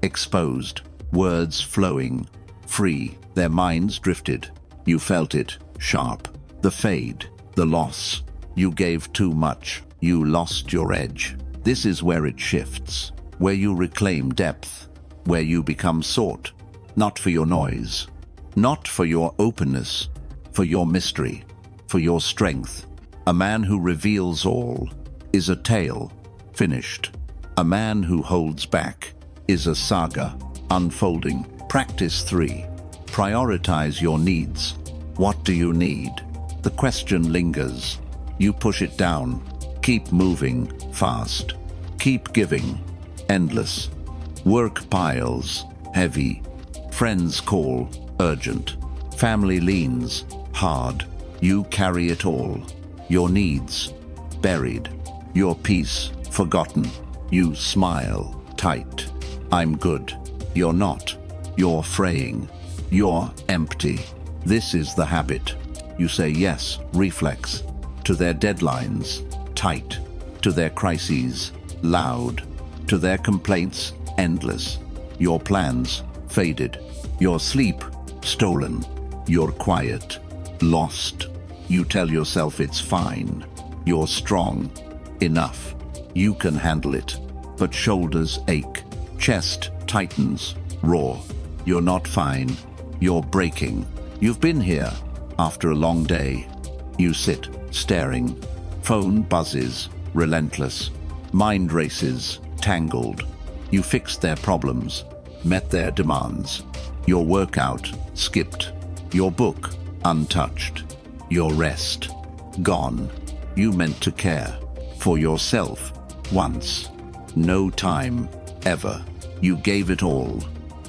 exposed, words flowing, free, their minds drifted. You felt it, sharp, the fade, the loss. You gave too much. You lost your edge. This is where it shifts, where you reclaim depth, where you become sought, not for your noise, not for your openness, for your mystery, for your strength. A man who reveals all is a tale, finished. A man who holds back is a saga, unfolding. Practice 3. Prioritize your needs. What do you need? The question lingers. You push it down. Keep moving, fast. Keep giving, endless. Work piles, heavy. Friends call, urgent. Family leans, hard. You carry it all. Your needs, buried. Your peace, forgotten. You smile, tight. I'm good. You're not. You're fraying. You're empty. This is the habit. You say yes, reflex. To their deadlines, tight. To their crises, loud. To their complaints, endless. Your plans, faded. Your sleep, stolen. You're quiet, lost. You tell yourself it's fine. You're strong, enough. You can handle it. But shoulders ache, chest tightens, raw. You're not fine. You're breaking. You've been here after a long day. You sit, staring. Phone buzzes, relentless. Mind races, tangled. You fixed their problems, met their demands. Your workout, skipped. Your book, untouched. Your rest, gone. You meant to care. For yourself, once. No time, ever. You gave it all.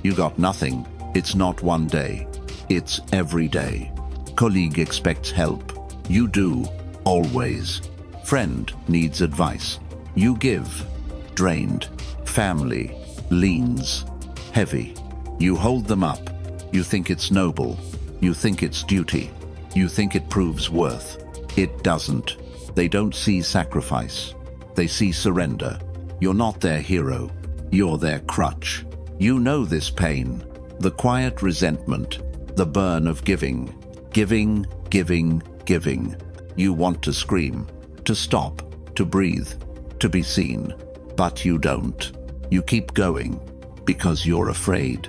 You got nothing. It's not one day. It's every day. Colleague expects help. You do, always. Friend needs advice. You give. Drained. Family leans. Heavy. You hold them up. You think it's noble. You think it's duty. You think it proves worth. It doesn't. They don't see sacrifice. They see surrender. You're not their hero. You're their crutch. You know this pain. The quiet resentment. The burn of giving. Giving, giving, giving. You want to scream. To stop. To breathe. To be seen. But you don't. You keep going. Because you're afraid.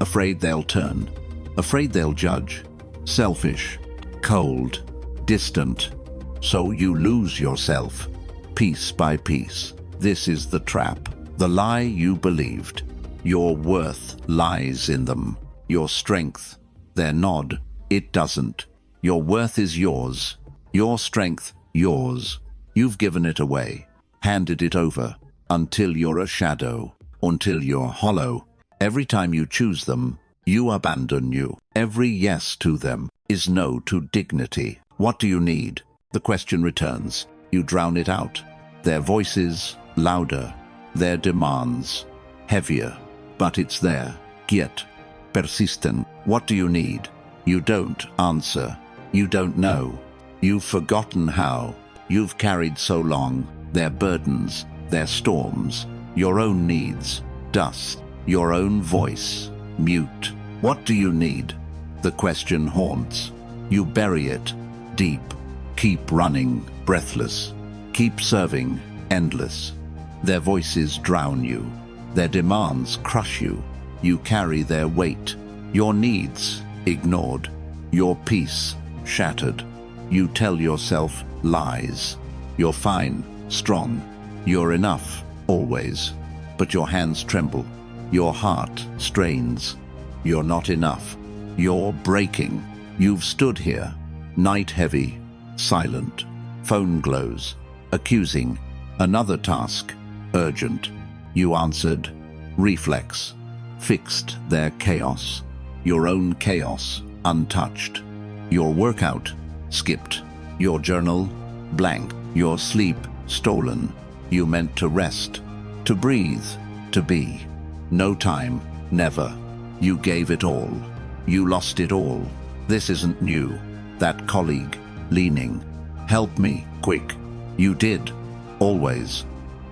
Afraid they'll turn. Afraid they'll judge. Selfish. Cold. Distant. So you lose yourself. Piece by piece. This is the trap. The lie you believed. Your worth lies in them. Your strength. Their nod. It doesn't. Your worth is yours. Your strength, yours. You've given it away. Handed it over. Until you're a shadow. Until you're hollow. Every time you choose them, you abandon you. Every yes to them is no to dignity. What do you need? The question returns. You drown it out. Their voices, louder. Their demands, heavier. But it's there. Yet, persistent. What do you need? You don't answer. You don't know. You've forgotten how. You've carried so long. Their burdens, their storms, your own needs, dust, your own voice, mute. What do you need? The question haunts. You bury it, deep. Keep running, breathless. Keep serving, endless. Their voices drown you. Their demands crush you. You carry their weight. Your needs, ignored. Your peace, shattered. You tell yourself lies. You're fine, strong. You're enough, always. But your hands tremble. Your heart strains. You're not enough. You're breaking. You've stood here, night heavy, silent. Phone glows, accusing. Another task, urgent. You answered, reflex. Fixed their chaos. Your own chaos, untouched. Your workout skipped. Your journal blank. Your sleep stolen. You meant to rest, to breathe, to be. No time, never. You gave it all. You lost it all. This isn't new. That colleague, leaning. Help me, quick. You did. Always.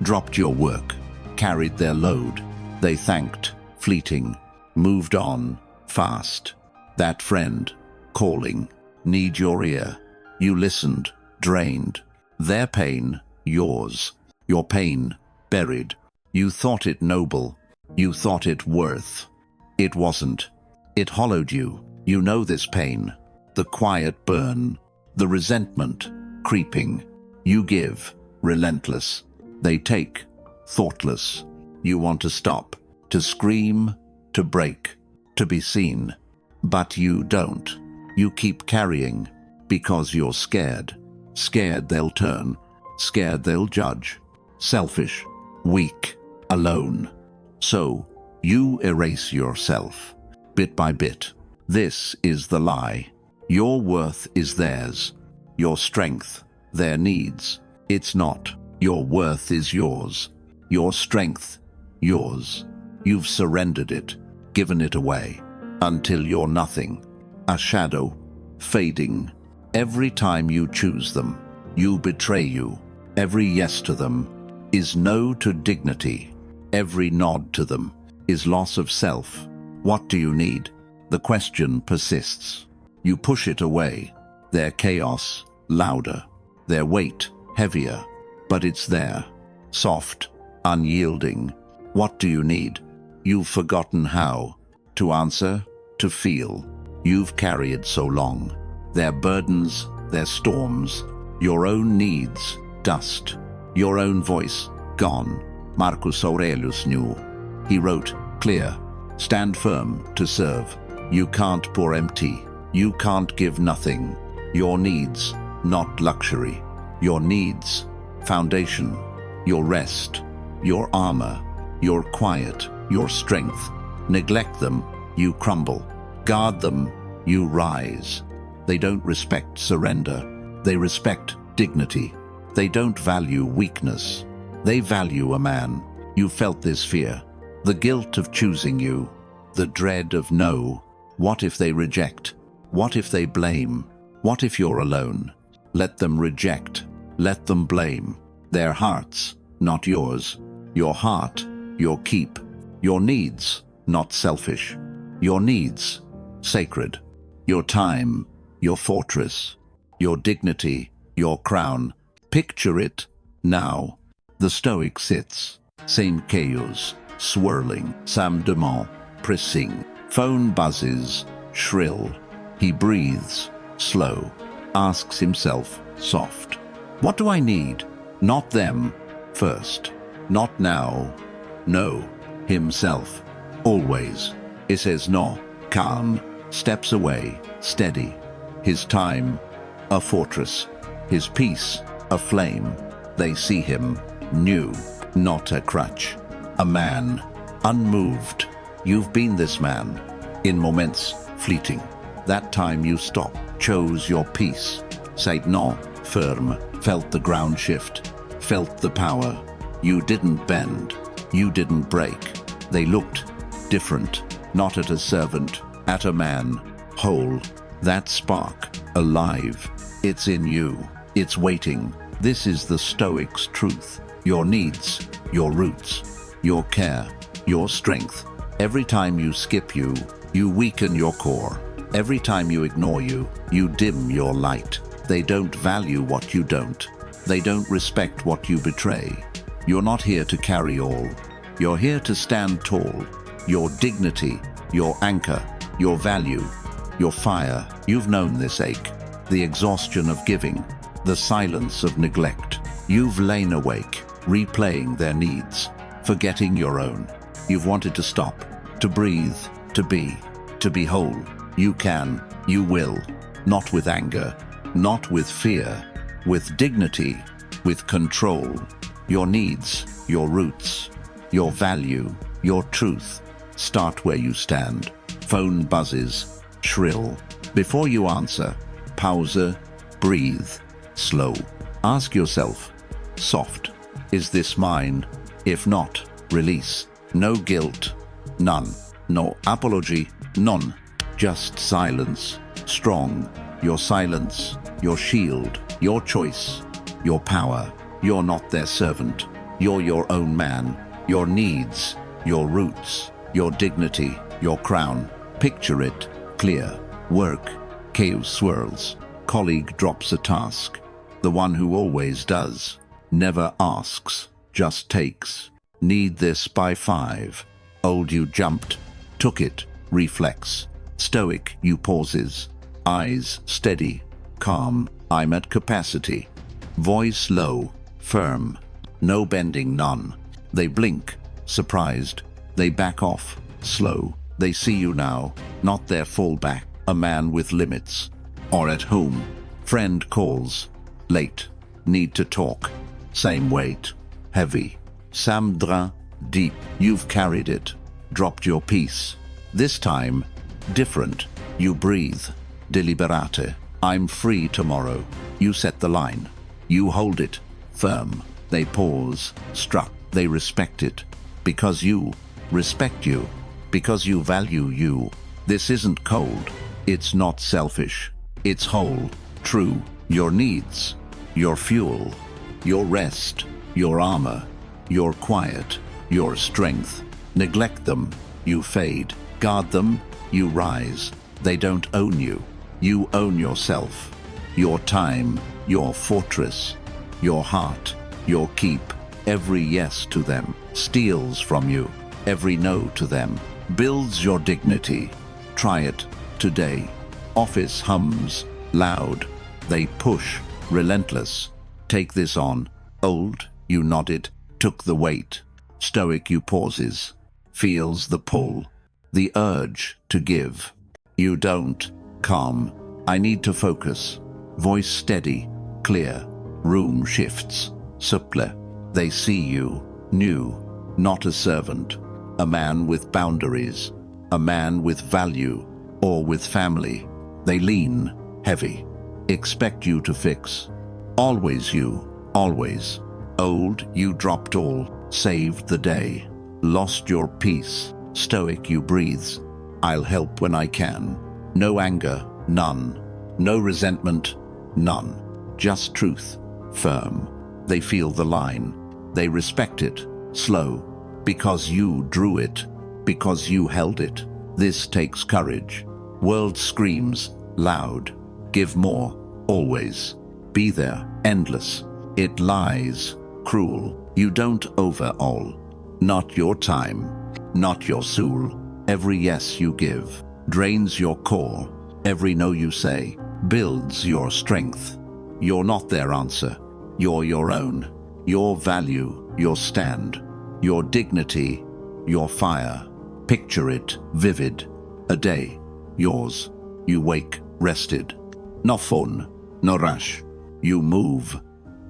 Dropped your work. Carried their load. They thanked, fleeting. Moved on, fast. That friend, calling. Need your ear. You listened, drained. Their pain, yours. Your pain, buried. You thought it noble. You thought it worth. It wasn't. It hollowed you. You know this pain. The quiet burn. The resentment, creeping. You give, relentless. They take, thoughtless. You want to stop, to scream, to break, to be seen. But you don't. You keep carrying, because you're scared. Scared they'll turn. Scared they'll judge. Selfish, weak, alone. So, you erase yourself, bit by bit. This is the lie. Your worth is theirs. Your strength, their needs. It's not. Your worth is yours. Your strength, yours. You've surrendered it, given it away, until you're nothing. A shadow, fading. Every time you choose them, you betray you. Every yes to them is no to dignity. Every nod to them is loss of self. What do you need? The question persists. You push it away. Their chaos, louder. Their weight, heavier. But it's there. Soft, unyielding. What do you need? You've forgotten how. To answer, to feel. You've carried so long. Their burdens, their storms. Your own needs, dust. Your own voice, gone. Marcus Aurelius knew. He wrote, clear. Stand firm to serve. You can't pour empty. You can't give nothing. Your needs, not luxury. Your needs, foundation. Your rest, your armor, your quiet, your strength. Neglect them, you crumble. Guard them, you rise. They don't respect surrender. They respect dignity. They don't value weakness. They value a man. You felt this fear. The guilt of choosing you. The dread of no. What if they reject? What if they blame? What if you're alone? Let them reject. Let them blame. Their hearts, not yours. Your heart, your keep. Your needs, not selfish. Your needs, sacred. Your time, your fortress. Your dignity, your crown. Picture it now. The Stoic sits. St. Chaos, swirling. Sam Demont, pressing. Phone buzzes, shrill. He breathes, slow. Asks himself, soft. What do I need? Not them, first. Not now. No, himself. Always. He says no, calm. Steps away, steady. His time, a fortress. His peace, a flame. They see him, new, not a crutch. A man, unmoved. You've been this man. In moments, fleeting. That time you stopped, chose your peace. Said no, firm. Felt the ground shift. Felt the power. You didn't bend. You didn't break. They looked different. Not at a servant, at a man. Whole. That spark, alive. It's in you. It's waiting. This is the Stoic's truth. Your needs, your roots, your care, your strength. Every time you skip you weaken your core. Every time you ignore you dim your light. They don't value what you don't. They don't respect what you betray. You're not here to carry all. You're here to stand tall. Your dignity, your anchor, your value, your fire. You've known this ache. The exhaustion of giving. The silence of neglect. You've lain awake, replaying their needs, forgetting your own. You've wanted to stop, to breathe, to be whole. You can, you will, not with anger, not with fear, with dignity, with control. Your needs, your roots, your value, your truth. Start where you stand. Phone buzzes, shrill. Before you answer, pause, breathe, slow. Ask yourself, soft, is this mine? If not, release. No guilt, none. No apology, none. Just silence, strong. Your silence, your shield, your choice, your power. You're not their servant. You're your own man. Your needs, your roots, your dignity, your crown. Picture it, clear. Work, chaos swirls. Colleague drops a task. The one who always does. Never asks, just takes. Need this by 5. Old you jumped, took it, reflex. Stoic you pauses. Eyes steady, calm. I'm at capacity. Voice low, firm. No bending, none. They blink, surprised. They back off, slow. They see you now, not their fallback. A man with limits. Or at home. Friend calls. Late. Need to talk. Same weight. Heavy. Samdra, deep. You've carried it. Dropped your piece. This time, different. You breathe. Deliberate. I'm free tomorrow. You set the line. You hold it. Firm. They pause. Struck. They respect it. Because you respect you. Because you value you. This isn't cold. It's not selfish. It's whole. True. Your needs. Your fuel. Your rest. Your armor. Your quiet. Your strength. Neglect them. You fade. Guard them. You rise. They don't own you. You own yourself. Your time. Your fortress. Your heart. Your keep. Every yes to them steals from you. Every no to them builds your dignity. Try it today. Office hums loud. They push, relentless. Take this on. Old, you nodded, took the weight. Stoic, you pauses, feels the pull, the urge to give. You don't. Calm. I need to focus. Voice steady, clear. Room shifts. Supple. They see you, new, not a servant. A man with boundaries. A man with value, or with family. They lean, heavy. Expect you to fix. Always you, always. Old, you dropped all, saved the day. Lost your peace. Stoic, you breathes. I'll help when I can. No anger, none. No resentment, none. Just truth, firm. They feel the line. They respect it, slow. Because you drew it. Because you held it. This takes courage. World screams, loud. Give more, always. Be there, endless. It lies, cruel. You don't over all. Not your time, not your soul. Every yes you give drains your core. Every no you say builds your strength. You're not their answer. You're your own. Your value, your stand, your dignity, your fire. Picture it, vivid. A day, yours. You wake, rested. No phone, no rush. You move,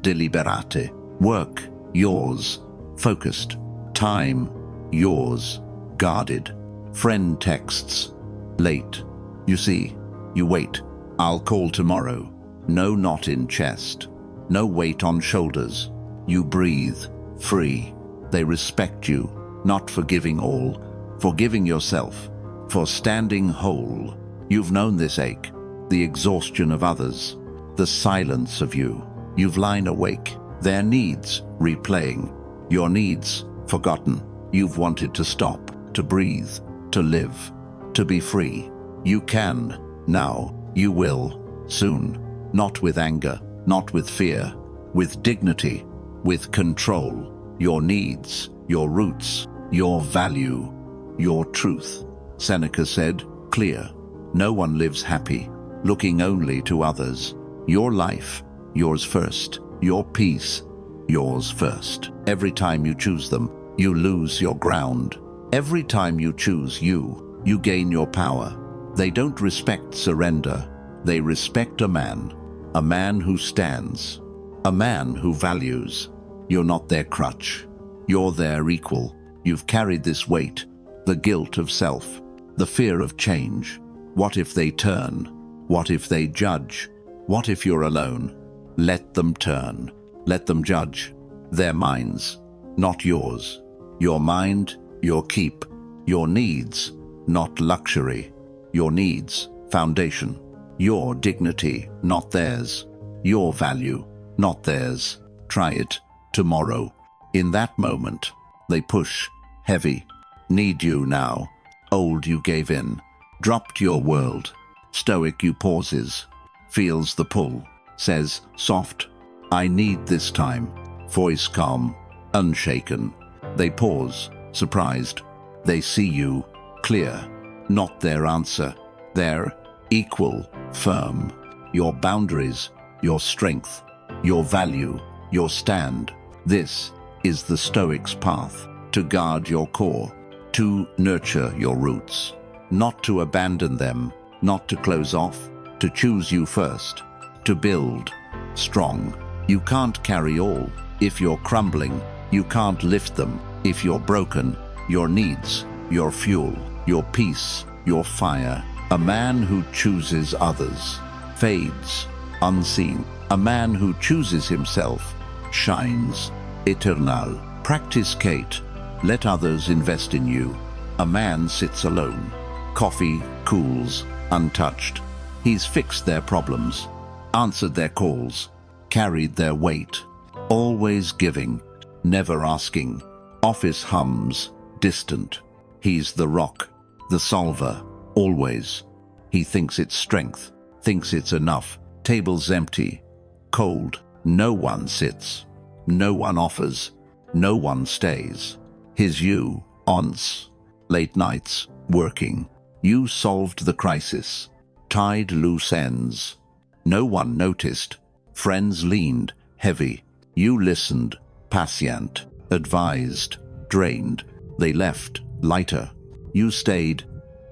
deliberate. Work, yours. Focused. Time, yours. Guarded. Friend texts. Late. You see, you wait. I'll call tomorrow. No knot in chest. No weight on shoulders. You breathe, free. They respect you, not for giving all, for giving yourself, for standing whole. You've known this ache, the exhaustion of others, the silence of you. You've lain awake, their needs replaying, your needs forgotten. You've wanted to stop, to breathe, to live, to be free. You can, now, you will, soon. Not with anger, not with fear, with dignity, with control. Your needs, your roots, your value, your truth. Seneca said, clear. No one lives happy, looking only to others. Your life, yours first. Your peace, yours first. Every time you choose them, you lose your ground. Every time you choose you gain your power. They don't respect surrender. They respect a man who stands, a man who values. You're not their crutch. You're their equal. You've carried this weight, the guilt of self, the fear of change. What if they turn? What if they judge? What if you're alone? Let them turn. Let them judge. Their minds, not yours. Your mind, your keep. Your needs, not luxury. Your needs, foundation. Your dignity, not theirs. Your value, not theirs. Try it tomorrow. In that moment, they push, heavy. Need you now. Old you gave in. Dropped your world. Stoic you pauses. Feels the pull. Says, soft, I need this time. Voice calm, unshaken. They pause, surprised. They see you, clear. Not their answer. Their equal, firm. Your boundaries, your strength, your value, your stand. This is the Stoic's path. To guard your core. To nurture your roots. Not to abandon them. Not to close off. To choose you first. To build. Strong. You can't carry all. If you're crumbling, you can't lift them. If you're broken, your needs, your fuel, your peace, your fire. A man who chooses others fades, unseen. A man who chooses himself shines, eternal. Practice Kate. Let others invest in you. A man sits alone. Coffee cools, untouched. He's fixed their problems, answered their calls, carried their weight. Always giving, never asking. Office hums, distant. He's the rock, the solver, always. He thinks it's strength, thinks it's enough. Tables empty, cold. No one sits, no one offers, no one stays. His you, once. Late nights, working. You solved the crisis, tied loose ends. No one noticed. Friends leaned, heavy. You listened, patient, advised, drained. They left, lighter. You stayed,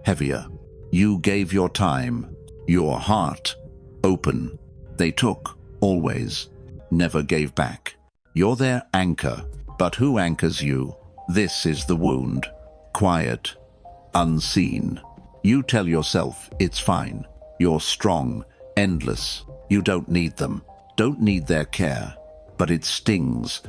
heavier. You gave your time, your heart, open. They took, always, never gave back. You're their anchor, but who anchors you? This is the wound. Quiet, unseen. You tell yourself it's fine. You're strong, endless. You don't need them, don't need their care. But it stings,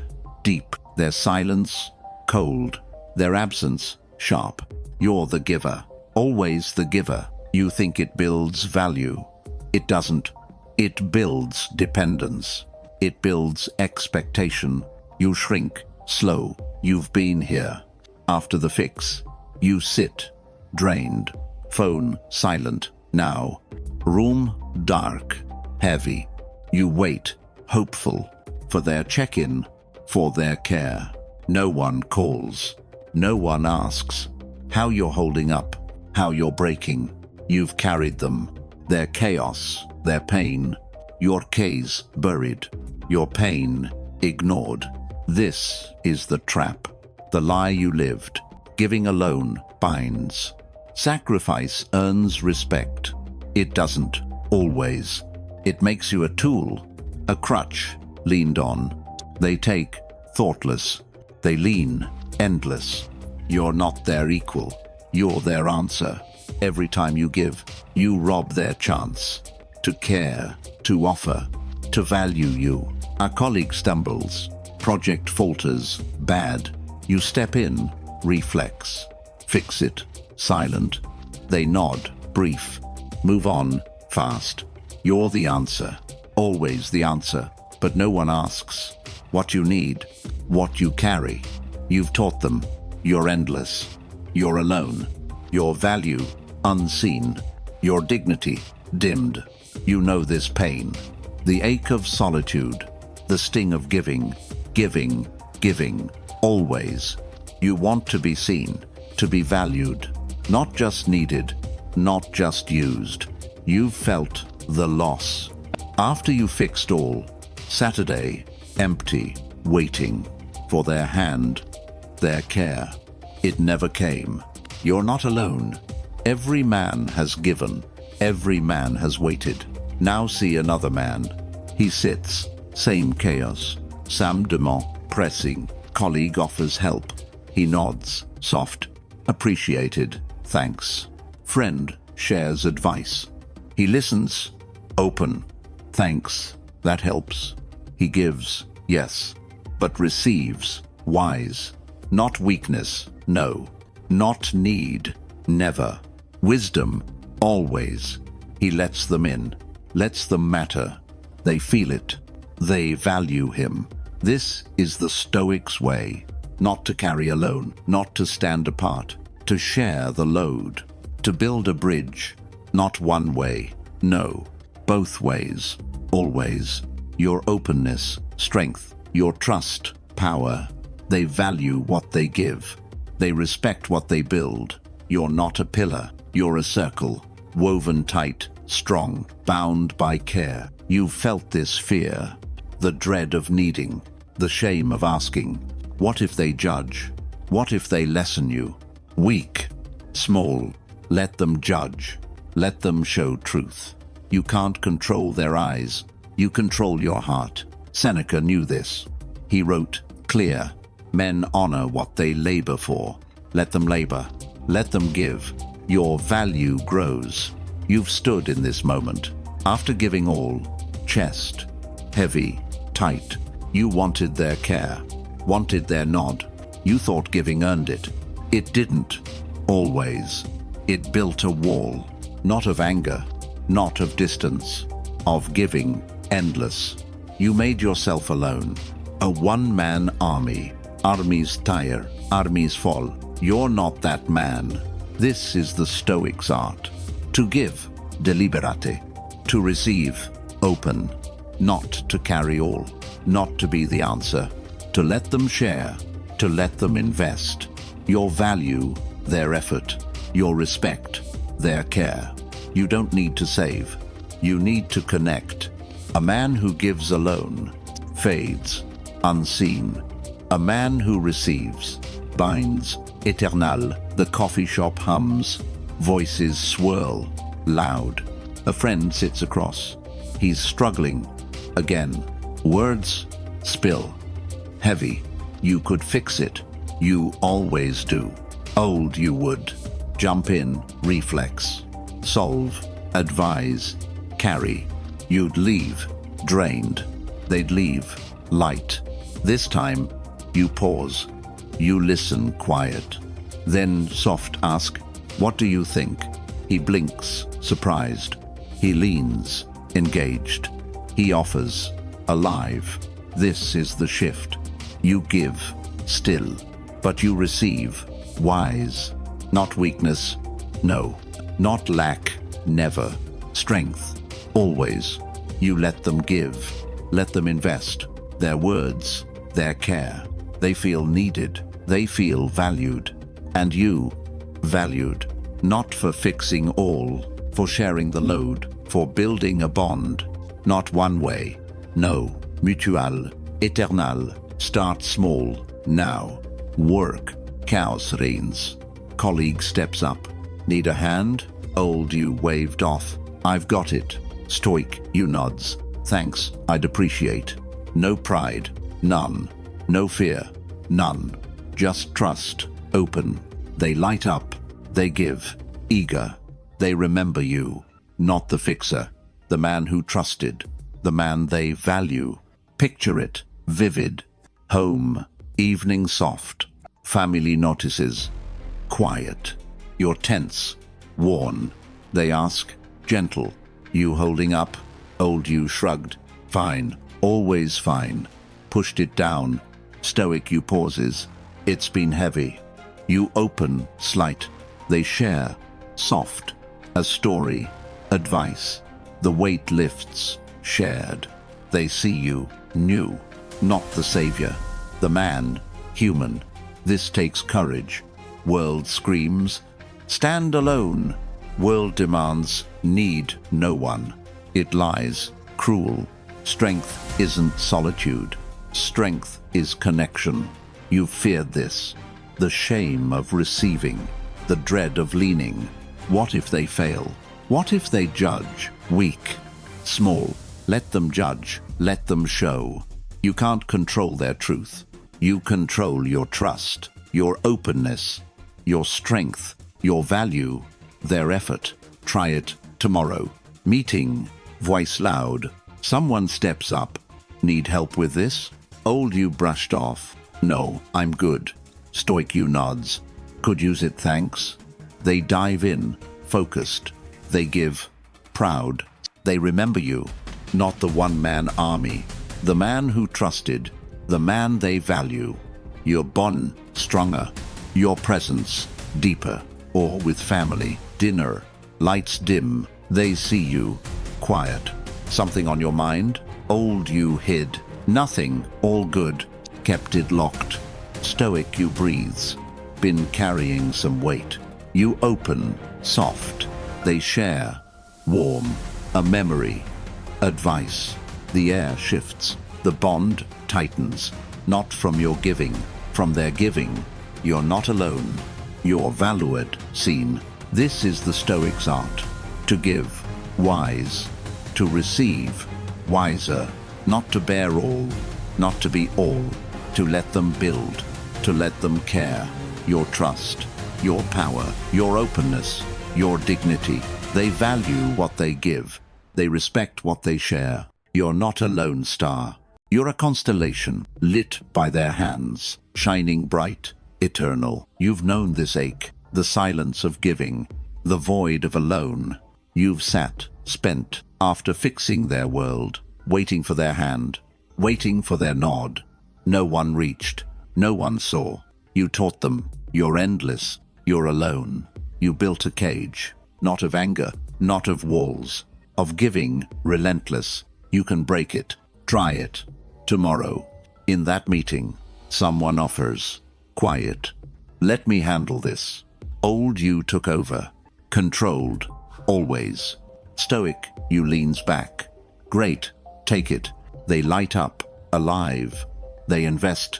deep. Their silence, cold. Their absence, sharp. You're the giver, always the giver. You think it builds value. It doesn't. It builds dependence. It builds expectation. You shrink, slow. You've been here. After the fix, you sit, drained. Phone silent, now. Room dark, heavy. You wait, hopeful, for their check-in, for their care. No one calls. No one asks how you're holding up, how you're breaking. You've carried them, their chaos, their pain. Your case buried, your pain ignored. This is the trap, the lie you lived. Giving alone binds. Sacrifice earns respect. It doesn't, always. It makes you a tool, a crutch, leaned on. They take, thoughtless. They lean, endless. You're not their equal. You're their answer. Every time you give, you rob their chance. To care, to offer, to value you. A colleague stumbles. Project falters, bad. You step in, reflex. Fix it, silent. They nod, brief. Move on, fast. You're the answer, always the answer. But no one asks what you need, what you carry. You've taught them. You're endless. You're alone. Your value, unseen. Your dignity, dimmed. You know this pain. The ache of solitude. The sting of giving. Giving, giving. Always. You want to be seen, to be valued. Not just needed, not just used. You've felt the loss. After you fixed all, Saturday, empty, waiting for their hand, their care. It never came. You're not alone. Every man has given. Every man has waited. Now see another man. He sits. Same chaos. Sam demand, pressing. Colleague offers help. He nods, soft. Appreciated. Thanks. Friend shares advice. He listens, open. Thanks, that helps. He gives, yes, but receives, wise. Not weakness, no. Not need, never. Wisdom, always. He lets them in, lets them matter. They feel it. They value him. This is the Stoic's way. Not to carry alone, not to stand apart, to share the load, to build a bridge. Not one way, no, both ways, always. Your openness, strength, your trust, power. They value what they give. They respect what they build. You're not a pillar, you're a circle, woven tight, strong, bound by care. You've felt this fear, the dread of needing, the shame of asking. What if they judge? What if they lessen you? Weak, small, let them judge. Let them show truth. You can't control their eyes. You control your heart. Seneca knew this. He wrote, clear, men honor what they labor for. Let them labor. Let them give. Your value grows. You've stood in this moment. After giving all, chest, heavy, tight. You wanted their care, wanted their nod. You thought giving earned it. It didn't. Always. It built a wall, not of anger, not of distance, of giving, endless. You made yourself alone. A one-man army. Armies tire, armies fall. You're not that man. This is the Stoic's art. To give, deliberate. To receive, open. Not to carry all. Not to be the answer. To let them share. To let them invest. Your value, their effort. Your respect, their care. You don't need to save. You need to connect. A man who gives alone fades, unseen. A man who receives binds, eternal. The coffee shop hums. Voices swirl, loud. A friend sits across. He's struggling. Again. Words spill. Heavy. You could fix it. You always do. Old you would. Jump in, reflex. Solve, advise, carry. You'd leave, drained. They'd leave, light. This time, you pause. You listen, quiet. Then soft ask, what do you think? He blinks, surprised. He leans, engaged. He offers, alive. This is the shift. You give, still. But you receive, wise. Not weakness, no. Not lack, never. Strength, always. You let them give. Let them invest. Their words, their care. They feel needed. They feel valued. And you, valued. Not for fixing all, for sharing the load, for building a bond. Not one way. No. Mutual. Eternal. Start small. Now. Work. Chaos reigns. Colleague steps up. Need a hand? Old you waved off. I've got it. Stoic, you nods. Thanks, I'd appreciate. No pride. None. No fear. None. Just trust. Open. They light up. They give. Eager. They remember you. Not the fixer. The man who trusted. The man they value. Picture it. Vivid. Home. Evening soft. Family notices. Quiet. You're tense. Worn. They ask. Gentle. You holding up? Old you shrugged. Fine. Always fine. Pushed it down. Stoic you pauses. It's been heavy. You open. Slight. They share. Soft. A story. Advice. The weight lifts. Shared. They see you. New. Not the savior. The man. Human. This takes courage. World screams. Stand alone. World demands. Need no one. It lies. Cruel. Strength isn't solitude. Strength is connection. You've feared this. The shame of receiving. The dread of leaning. What if they fail? What if they judge? Weak. Small. Let them judge. Let them show. You can't control their truth. You control your trust, your openness, your strength, your value, their effort. Try it tomorrow. Meeting. Voice loud. Someone steps up. Need help with this? Old you brushed off. No, I'm good. Stoic you nods. Could use it, thanks. They dive in, focused. They give, proud. They remember you, not the one-man army. The man who trusted, the man they value. Your bond stronger, your presence deeper. Or with family, dinner, lights dim, they see you, quiet. Something on your mind? Old you hid. Nothing, all good. Kept it locked. Stoic you breathes. Been carrying some weight. You open, soft. They share, warm. A memory, advice. The air shifts. The bond tightens. Not from your giving, from their giving. You're not alone. You're valued, seen. This is the Stoic's art. To give, wise. To receive, wiser. Not to bear all, not to be all. To let them build, to let them care. Your trust, your power, your openness, your dignity. They value what they give. They respect what they share. You're not a lone star. You're a constellation, lit by their hands, shining bright, eternal. You've known this ache, the silence of giving, the void of alone. You've sat, spent, after fixing their world, waiting for their hand, waiting for their nod. No one reached, no one saw. You taught them, you're endless, you're alone. You built a cage, not of anger, not of walls, of giving, relentless. You can break it, try it. Tomorrow, in that meeting, someone offers, quiet. Let me handle this. Old you took over, controlled, always. Stoic you leans back. Great, take it. They light up, alive. They invest,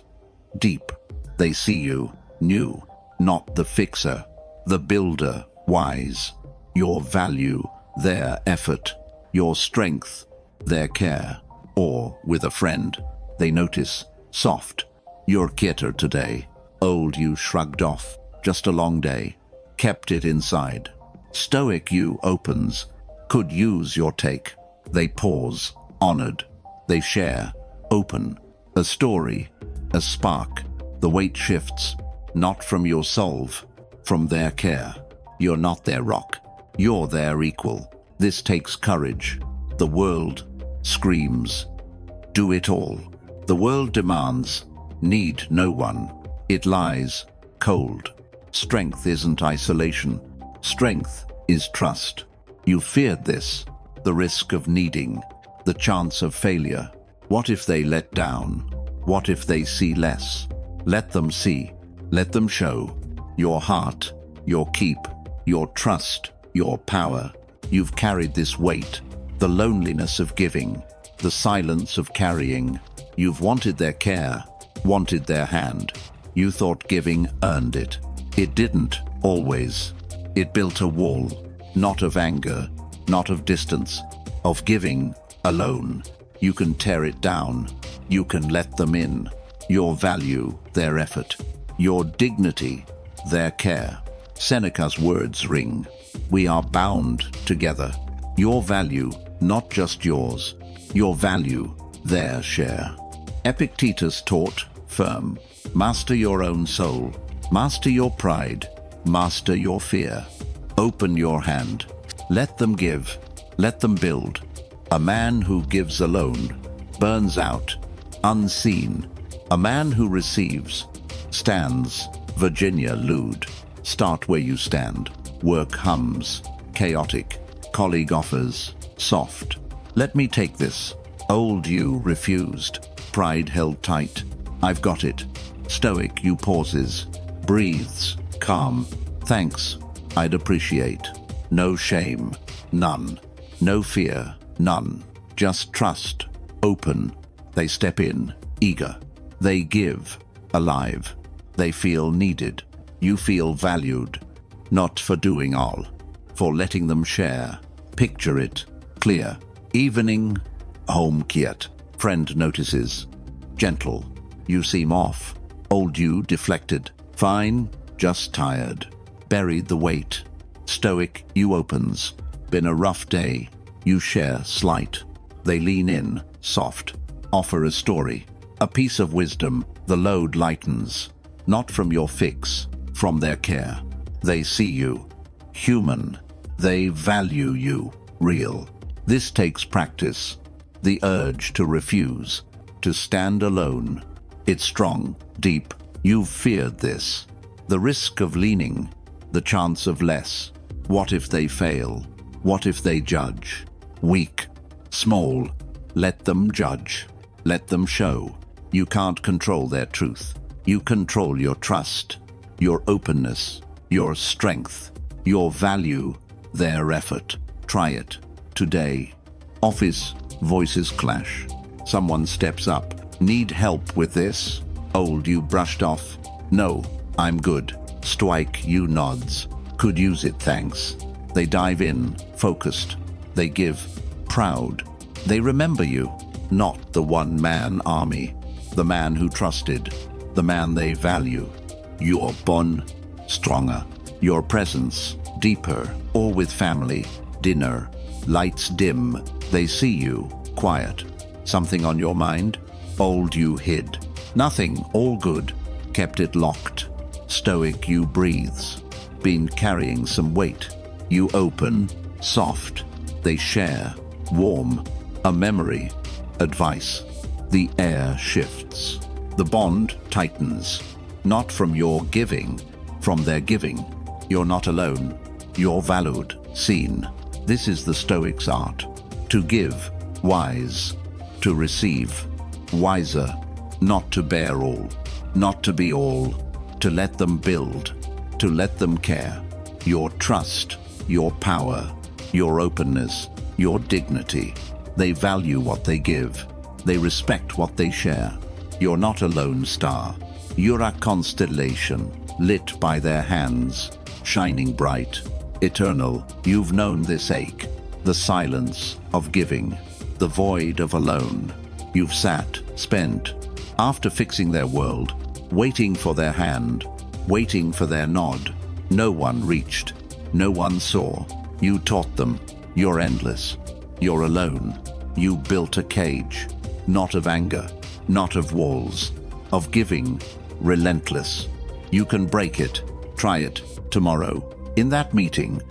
deep. They see you, new, not the fixer, the builder, wise. Your value, their effort, your strength, their care. Or with a friend, they notice, soft. You're quieter today. Old you shrugged off, just a long day. Kept it inside. Stoic you opens, could use your take. They pause, honored. They share, open. A story, a spark. The weight shifts, not from your solve, from their care. You're not their rock. You're their equal. This takes courage. The world screams. Do it all. The world demands. Need no one. It lies, cold. Strength isn't isolation. Strength is trust. You feared this, the risk of needing, the chance of failure. What if they let down? What if they see less? Let them see. Let them show. Your heart, your keep, your trust, your power. You've carried this weight, the loneliness of giving, the silence of carrying. You've wanted their care, wanted their hand. You thought giving earned it. It didn't, always. It built a wall, not of anger, not of distance, of giving alone. You can tear it down. You can let them in. Your value, their effort. Your dignity, their care. Seneca's words ring. We are bound together. Your value, not just yours. Your value, their share. Epictetus taught, firm. Master your own soul. Master your pride. Master your fear. Open your hand. Let them give. Let them build. A man who gives alone burns out, unseen. A man who receives stands. Virginia Lude. Start where you stand. Work hums. Chaotic. Colleague offers. Soft. Let me take this. Old you refused. Pride held tight. I've got it. Stoic you pauses. Breathes. Calm. Thanks. I'd appreciate. No shame. None. No fear. None. Just trust. Open. They step in. Eager. They give. Alive. They feel needed. You feel valued. Not for doing all. For letting them share. Picture it. Clear. Evening. Home quiet. Friend notices. Gentle. You seem off. Old you deflected. Fine. Just tired. Buried the weight. Stoic you opens. Been a rough day. You share slight. They lean in, soft. Offer a story, a piece of wisdom. The load lightens. Not from your fix, from their care. They see you, human. They value you, real. This takes practice. The urge to refuse, to stand alone. It's strong, deep. You've feared this. The risk of leaning, the chance of less. What if they fail? What if they judge? Weak, small. Let them judge. Let them show. You can't control their truth. You control your trust, your openness, your strength, your value, their effort. Try it. Today. Office, voices clash. Someone steps up. Need help with this? Old you brushed off. No, I'm good. Stoic you nods. Could use it, thanks. They dive in, focused. They give, proud. They remember you, not the one-man army. The man who trusted, the man they value. Your bond, stronger. Your presence, deeper. All with family, dinner, lights dim. They see you, quiet. Something on your mind? Old you hid. Nothing, all good. Kept it locked. Stoic you breathes. Been carrying some weight. You open, soft. They share, warm. A memory, advice. The air shifts. The bond tightens. Not from your giving, from their giving. You're not alone. You're valued, seen. This is the Stoic's art. To give, wise. To receive, wiser. Not to bear all. Not to be all. To let them build. To let them care. Your trust, your power, your openness, your dignity. They value what they give. They respect what they share. You're not a lone star. You're a constellation, lit by their hands, shining bright, eternal. You've known this ache, the silence of giving, the void of alone. You've sat, spent, after fixing their world, waiting for their hand, waiting for their nod. No one reached, no one saw. You taught them, you're endless, you're alone. You built a cage, not of anger, not of walls, of giving, relentless. You can break it, try it, tomorrow. In that meeting,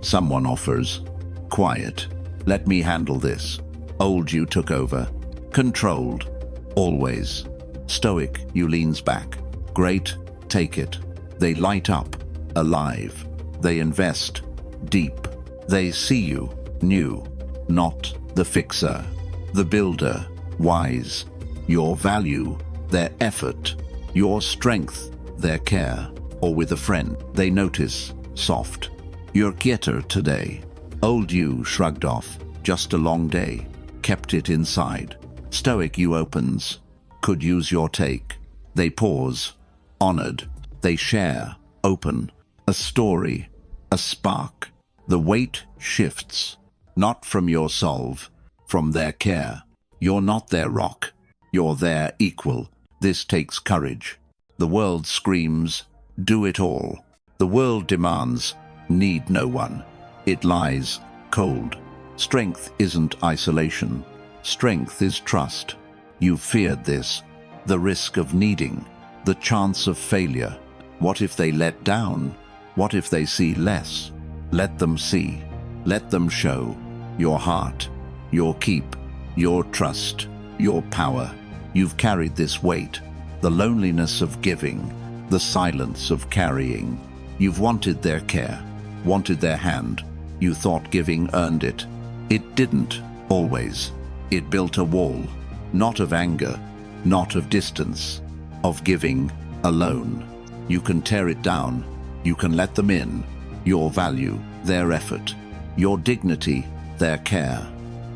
someone offers, quiet, let me handle this. Old you took over, controlled, always. Stoic you leans back, great, take it. They light up, alive. They invest, deep. They see you, new, not the fixer, the builder, wise. Your value, their effort, your strength, their care. Or with a friend, they notice, soft. You're quieter today. Old you shrugged off, just a long day, kept it inside. Stoic you opens, could use your take. They pause, honored. They share, open, a story, a spark. The weight shifts, not from your solve, from their care. You're not their rock, you're their equal. This takes courage. The world screams, do it all. The world demands, need no one. It lies, cold. Strength isn't isolation. Strength is trust. You feared this, the risk of needing, the chance of failure. What if they let down? What if they see less? Let them see. Let them show. Your heart, your keep, your trust, your power. You've carried this weight, the loneliness of giving, the silence of carrying. You've wanted their care, wanted their hand. You thought giving earned it. It didn't, always. It built a wall, not of anger, not of distance, of giving alone. You can tear it down. You can let them in. Your value, their effort, your dignity, their care.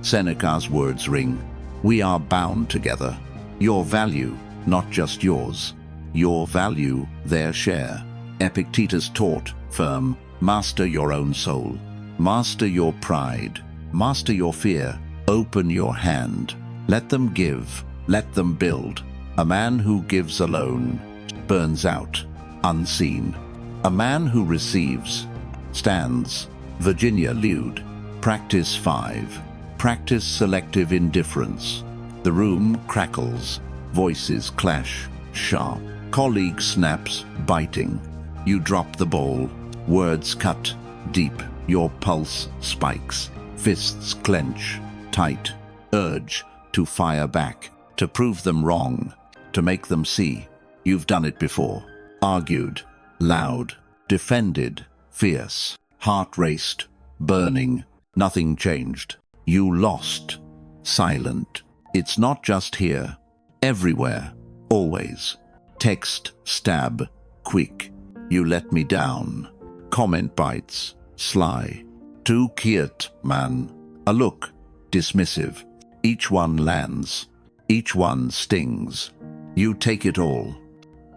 Seneca's words ring. We are bound together. Your value, not just yours. Your value, their share. Epictetus taught, firm, master your own soul. Master your pride. Master your fear. Open your hand. Let them give. Let them build. A man who gives alone burns out, unseen. A man who receives stands. Virginia Lewd. Practice 5. Practice selective indifference. The room crackles. Voices clash, sharp. Colleague snaps, biting. You drop the ball. Words cut, deep. Your pulse spikes. Fists clench, tight. Urge to fire back, to prove them wrong, to make them see. You've done it before. Argued, loud, defended, fierce. Heart raced, burning. Nothing changed. You lost. Silent. It's not just here. Everywhere. Always. Text, stab, quick. You let me down. Comment bites, sly. Too cute, man. A look, dismissive. Each one lands. Each one stings. You take it all.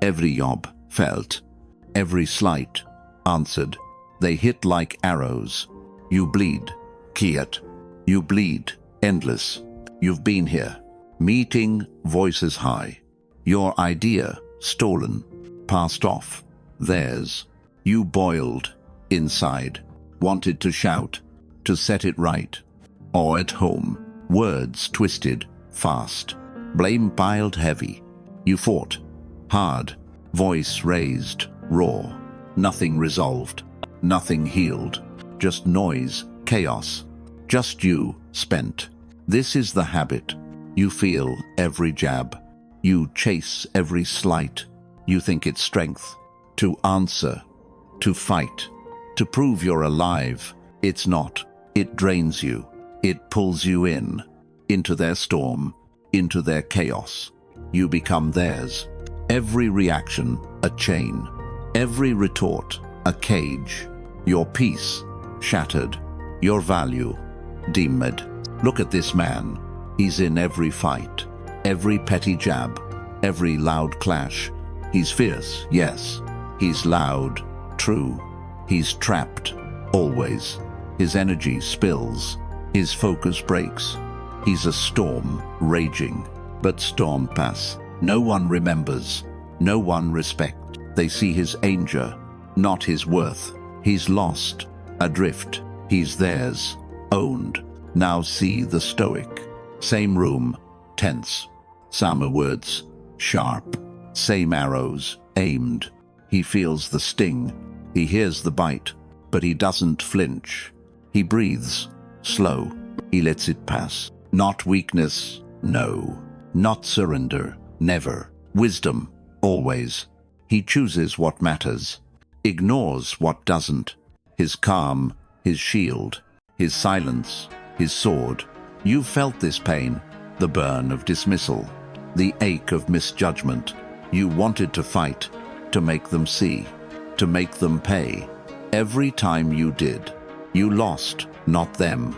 Every yob, felt. Every slight, answered. They hit like arrows. You bleed, cute. You bleed, endless. You've been here. Meeting, voices high. Your idea, stolen. Passed off. Theirs. You boiled, inside. Wanted to shout, to set it right. Or at home. Words twisted, fast. Blame piled heavy. You fought. Hard. Voice raised, raw. Nothing resolved. Nothing healed. Just noise, chaos. Just you, spent. This is the habit. You feel every jab. You chase every slight. You think it's strength. To answer. To fight. To prove you're alive. It's not. It drains you. It pulls you in. Into their storm. Into their chaos. You become theirs. Every reaction, a chain. Every retort, a cage. Your peace, shattered. Your value, dimmed. Look at this man. He's in every fight. Every petty jab. Every loud clash. He's fierce, yes. He's loud, true. He's trapped, always. His energy spills. His focus breaks. He's a storm, raging. But storm pass. No one remembers. No one respect. They see his anger, not his worth. He's lost, adrift. He's theirs, owned. Now see the Stoic. Same room, tense. Same words, sharp. Same arrows, aimed. He feels the sting. He hears the bite, but he doesn't flinch. He breathes, slow. He lets it pass. Not weakness, no. Not surrender, never. Wisdom, always. He chooses what matters, ignores what doesn't. His calm, his shield, his silence, his sword. You've felt this pain, the burn of dismissal, the ache of misjudgment. You wanted to fight, to make them see, to make them pay. Every time you did, you lost, not them.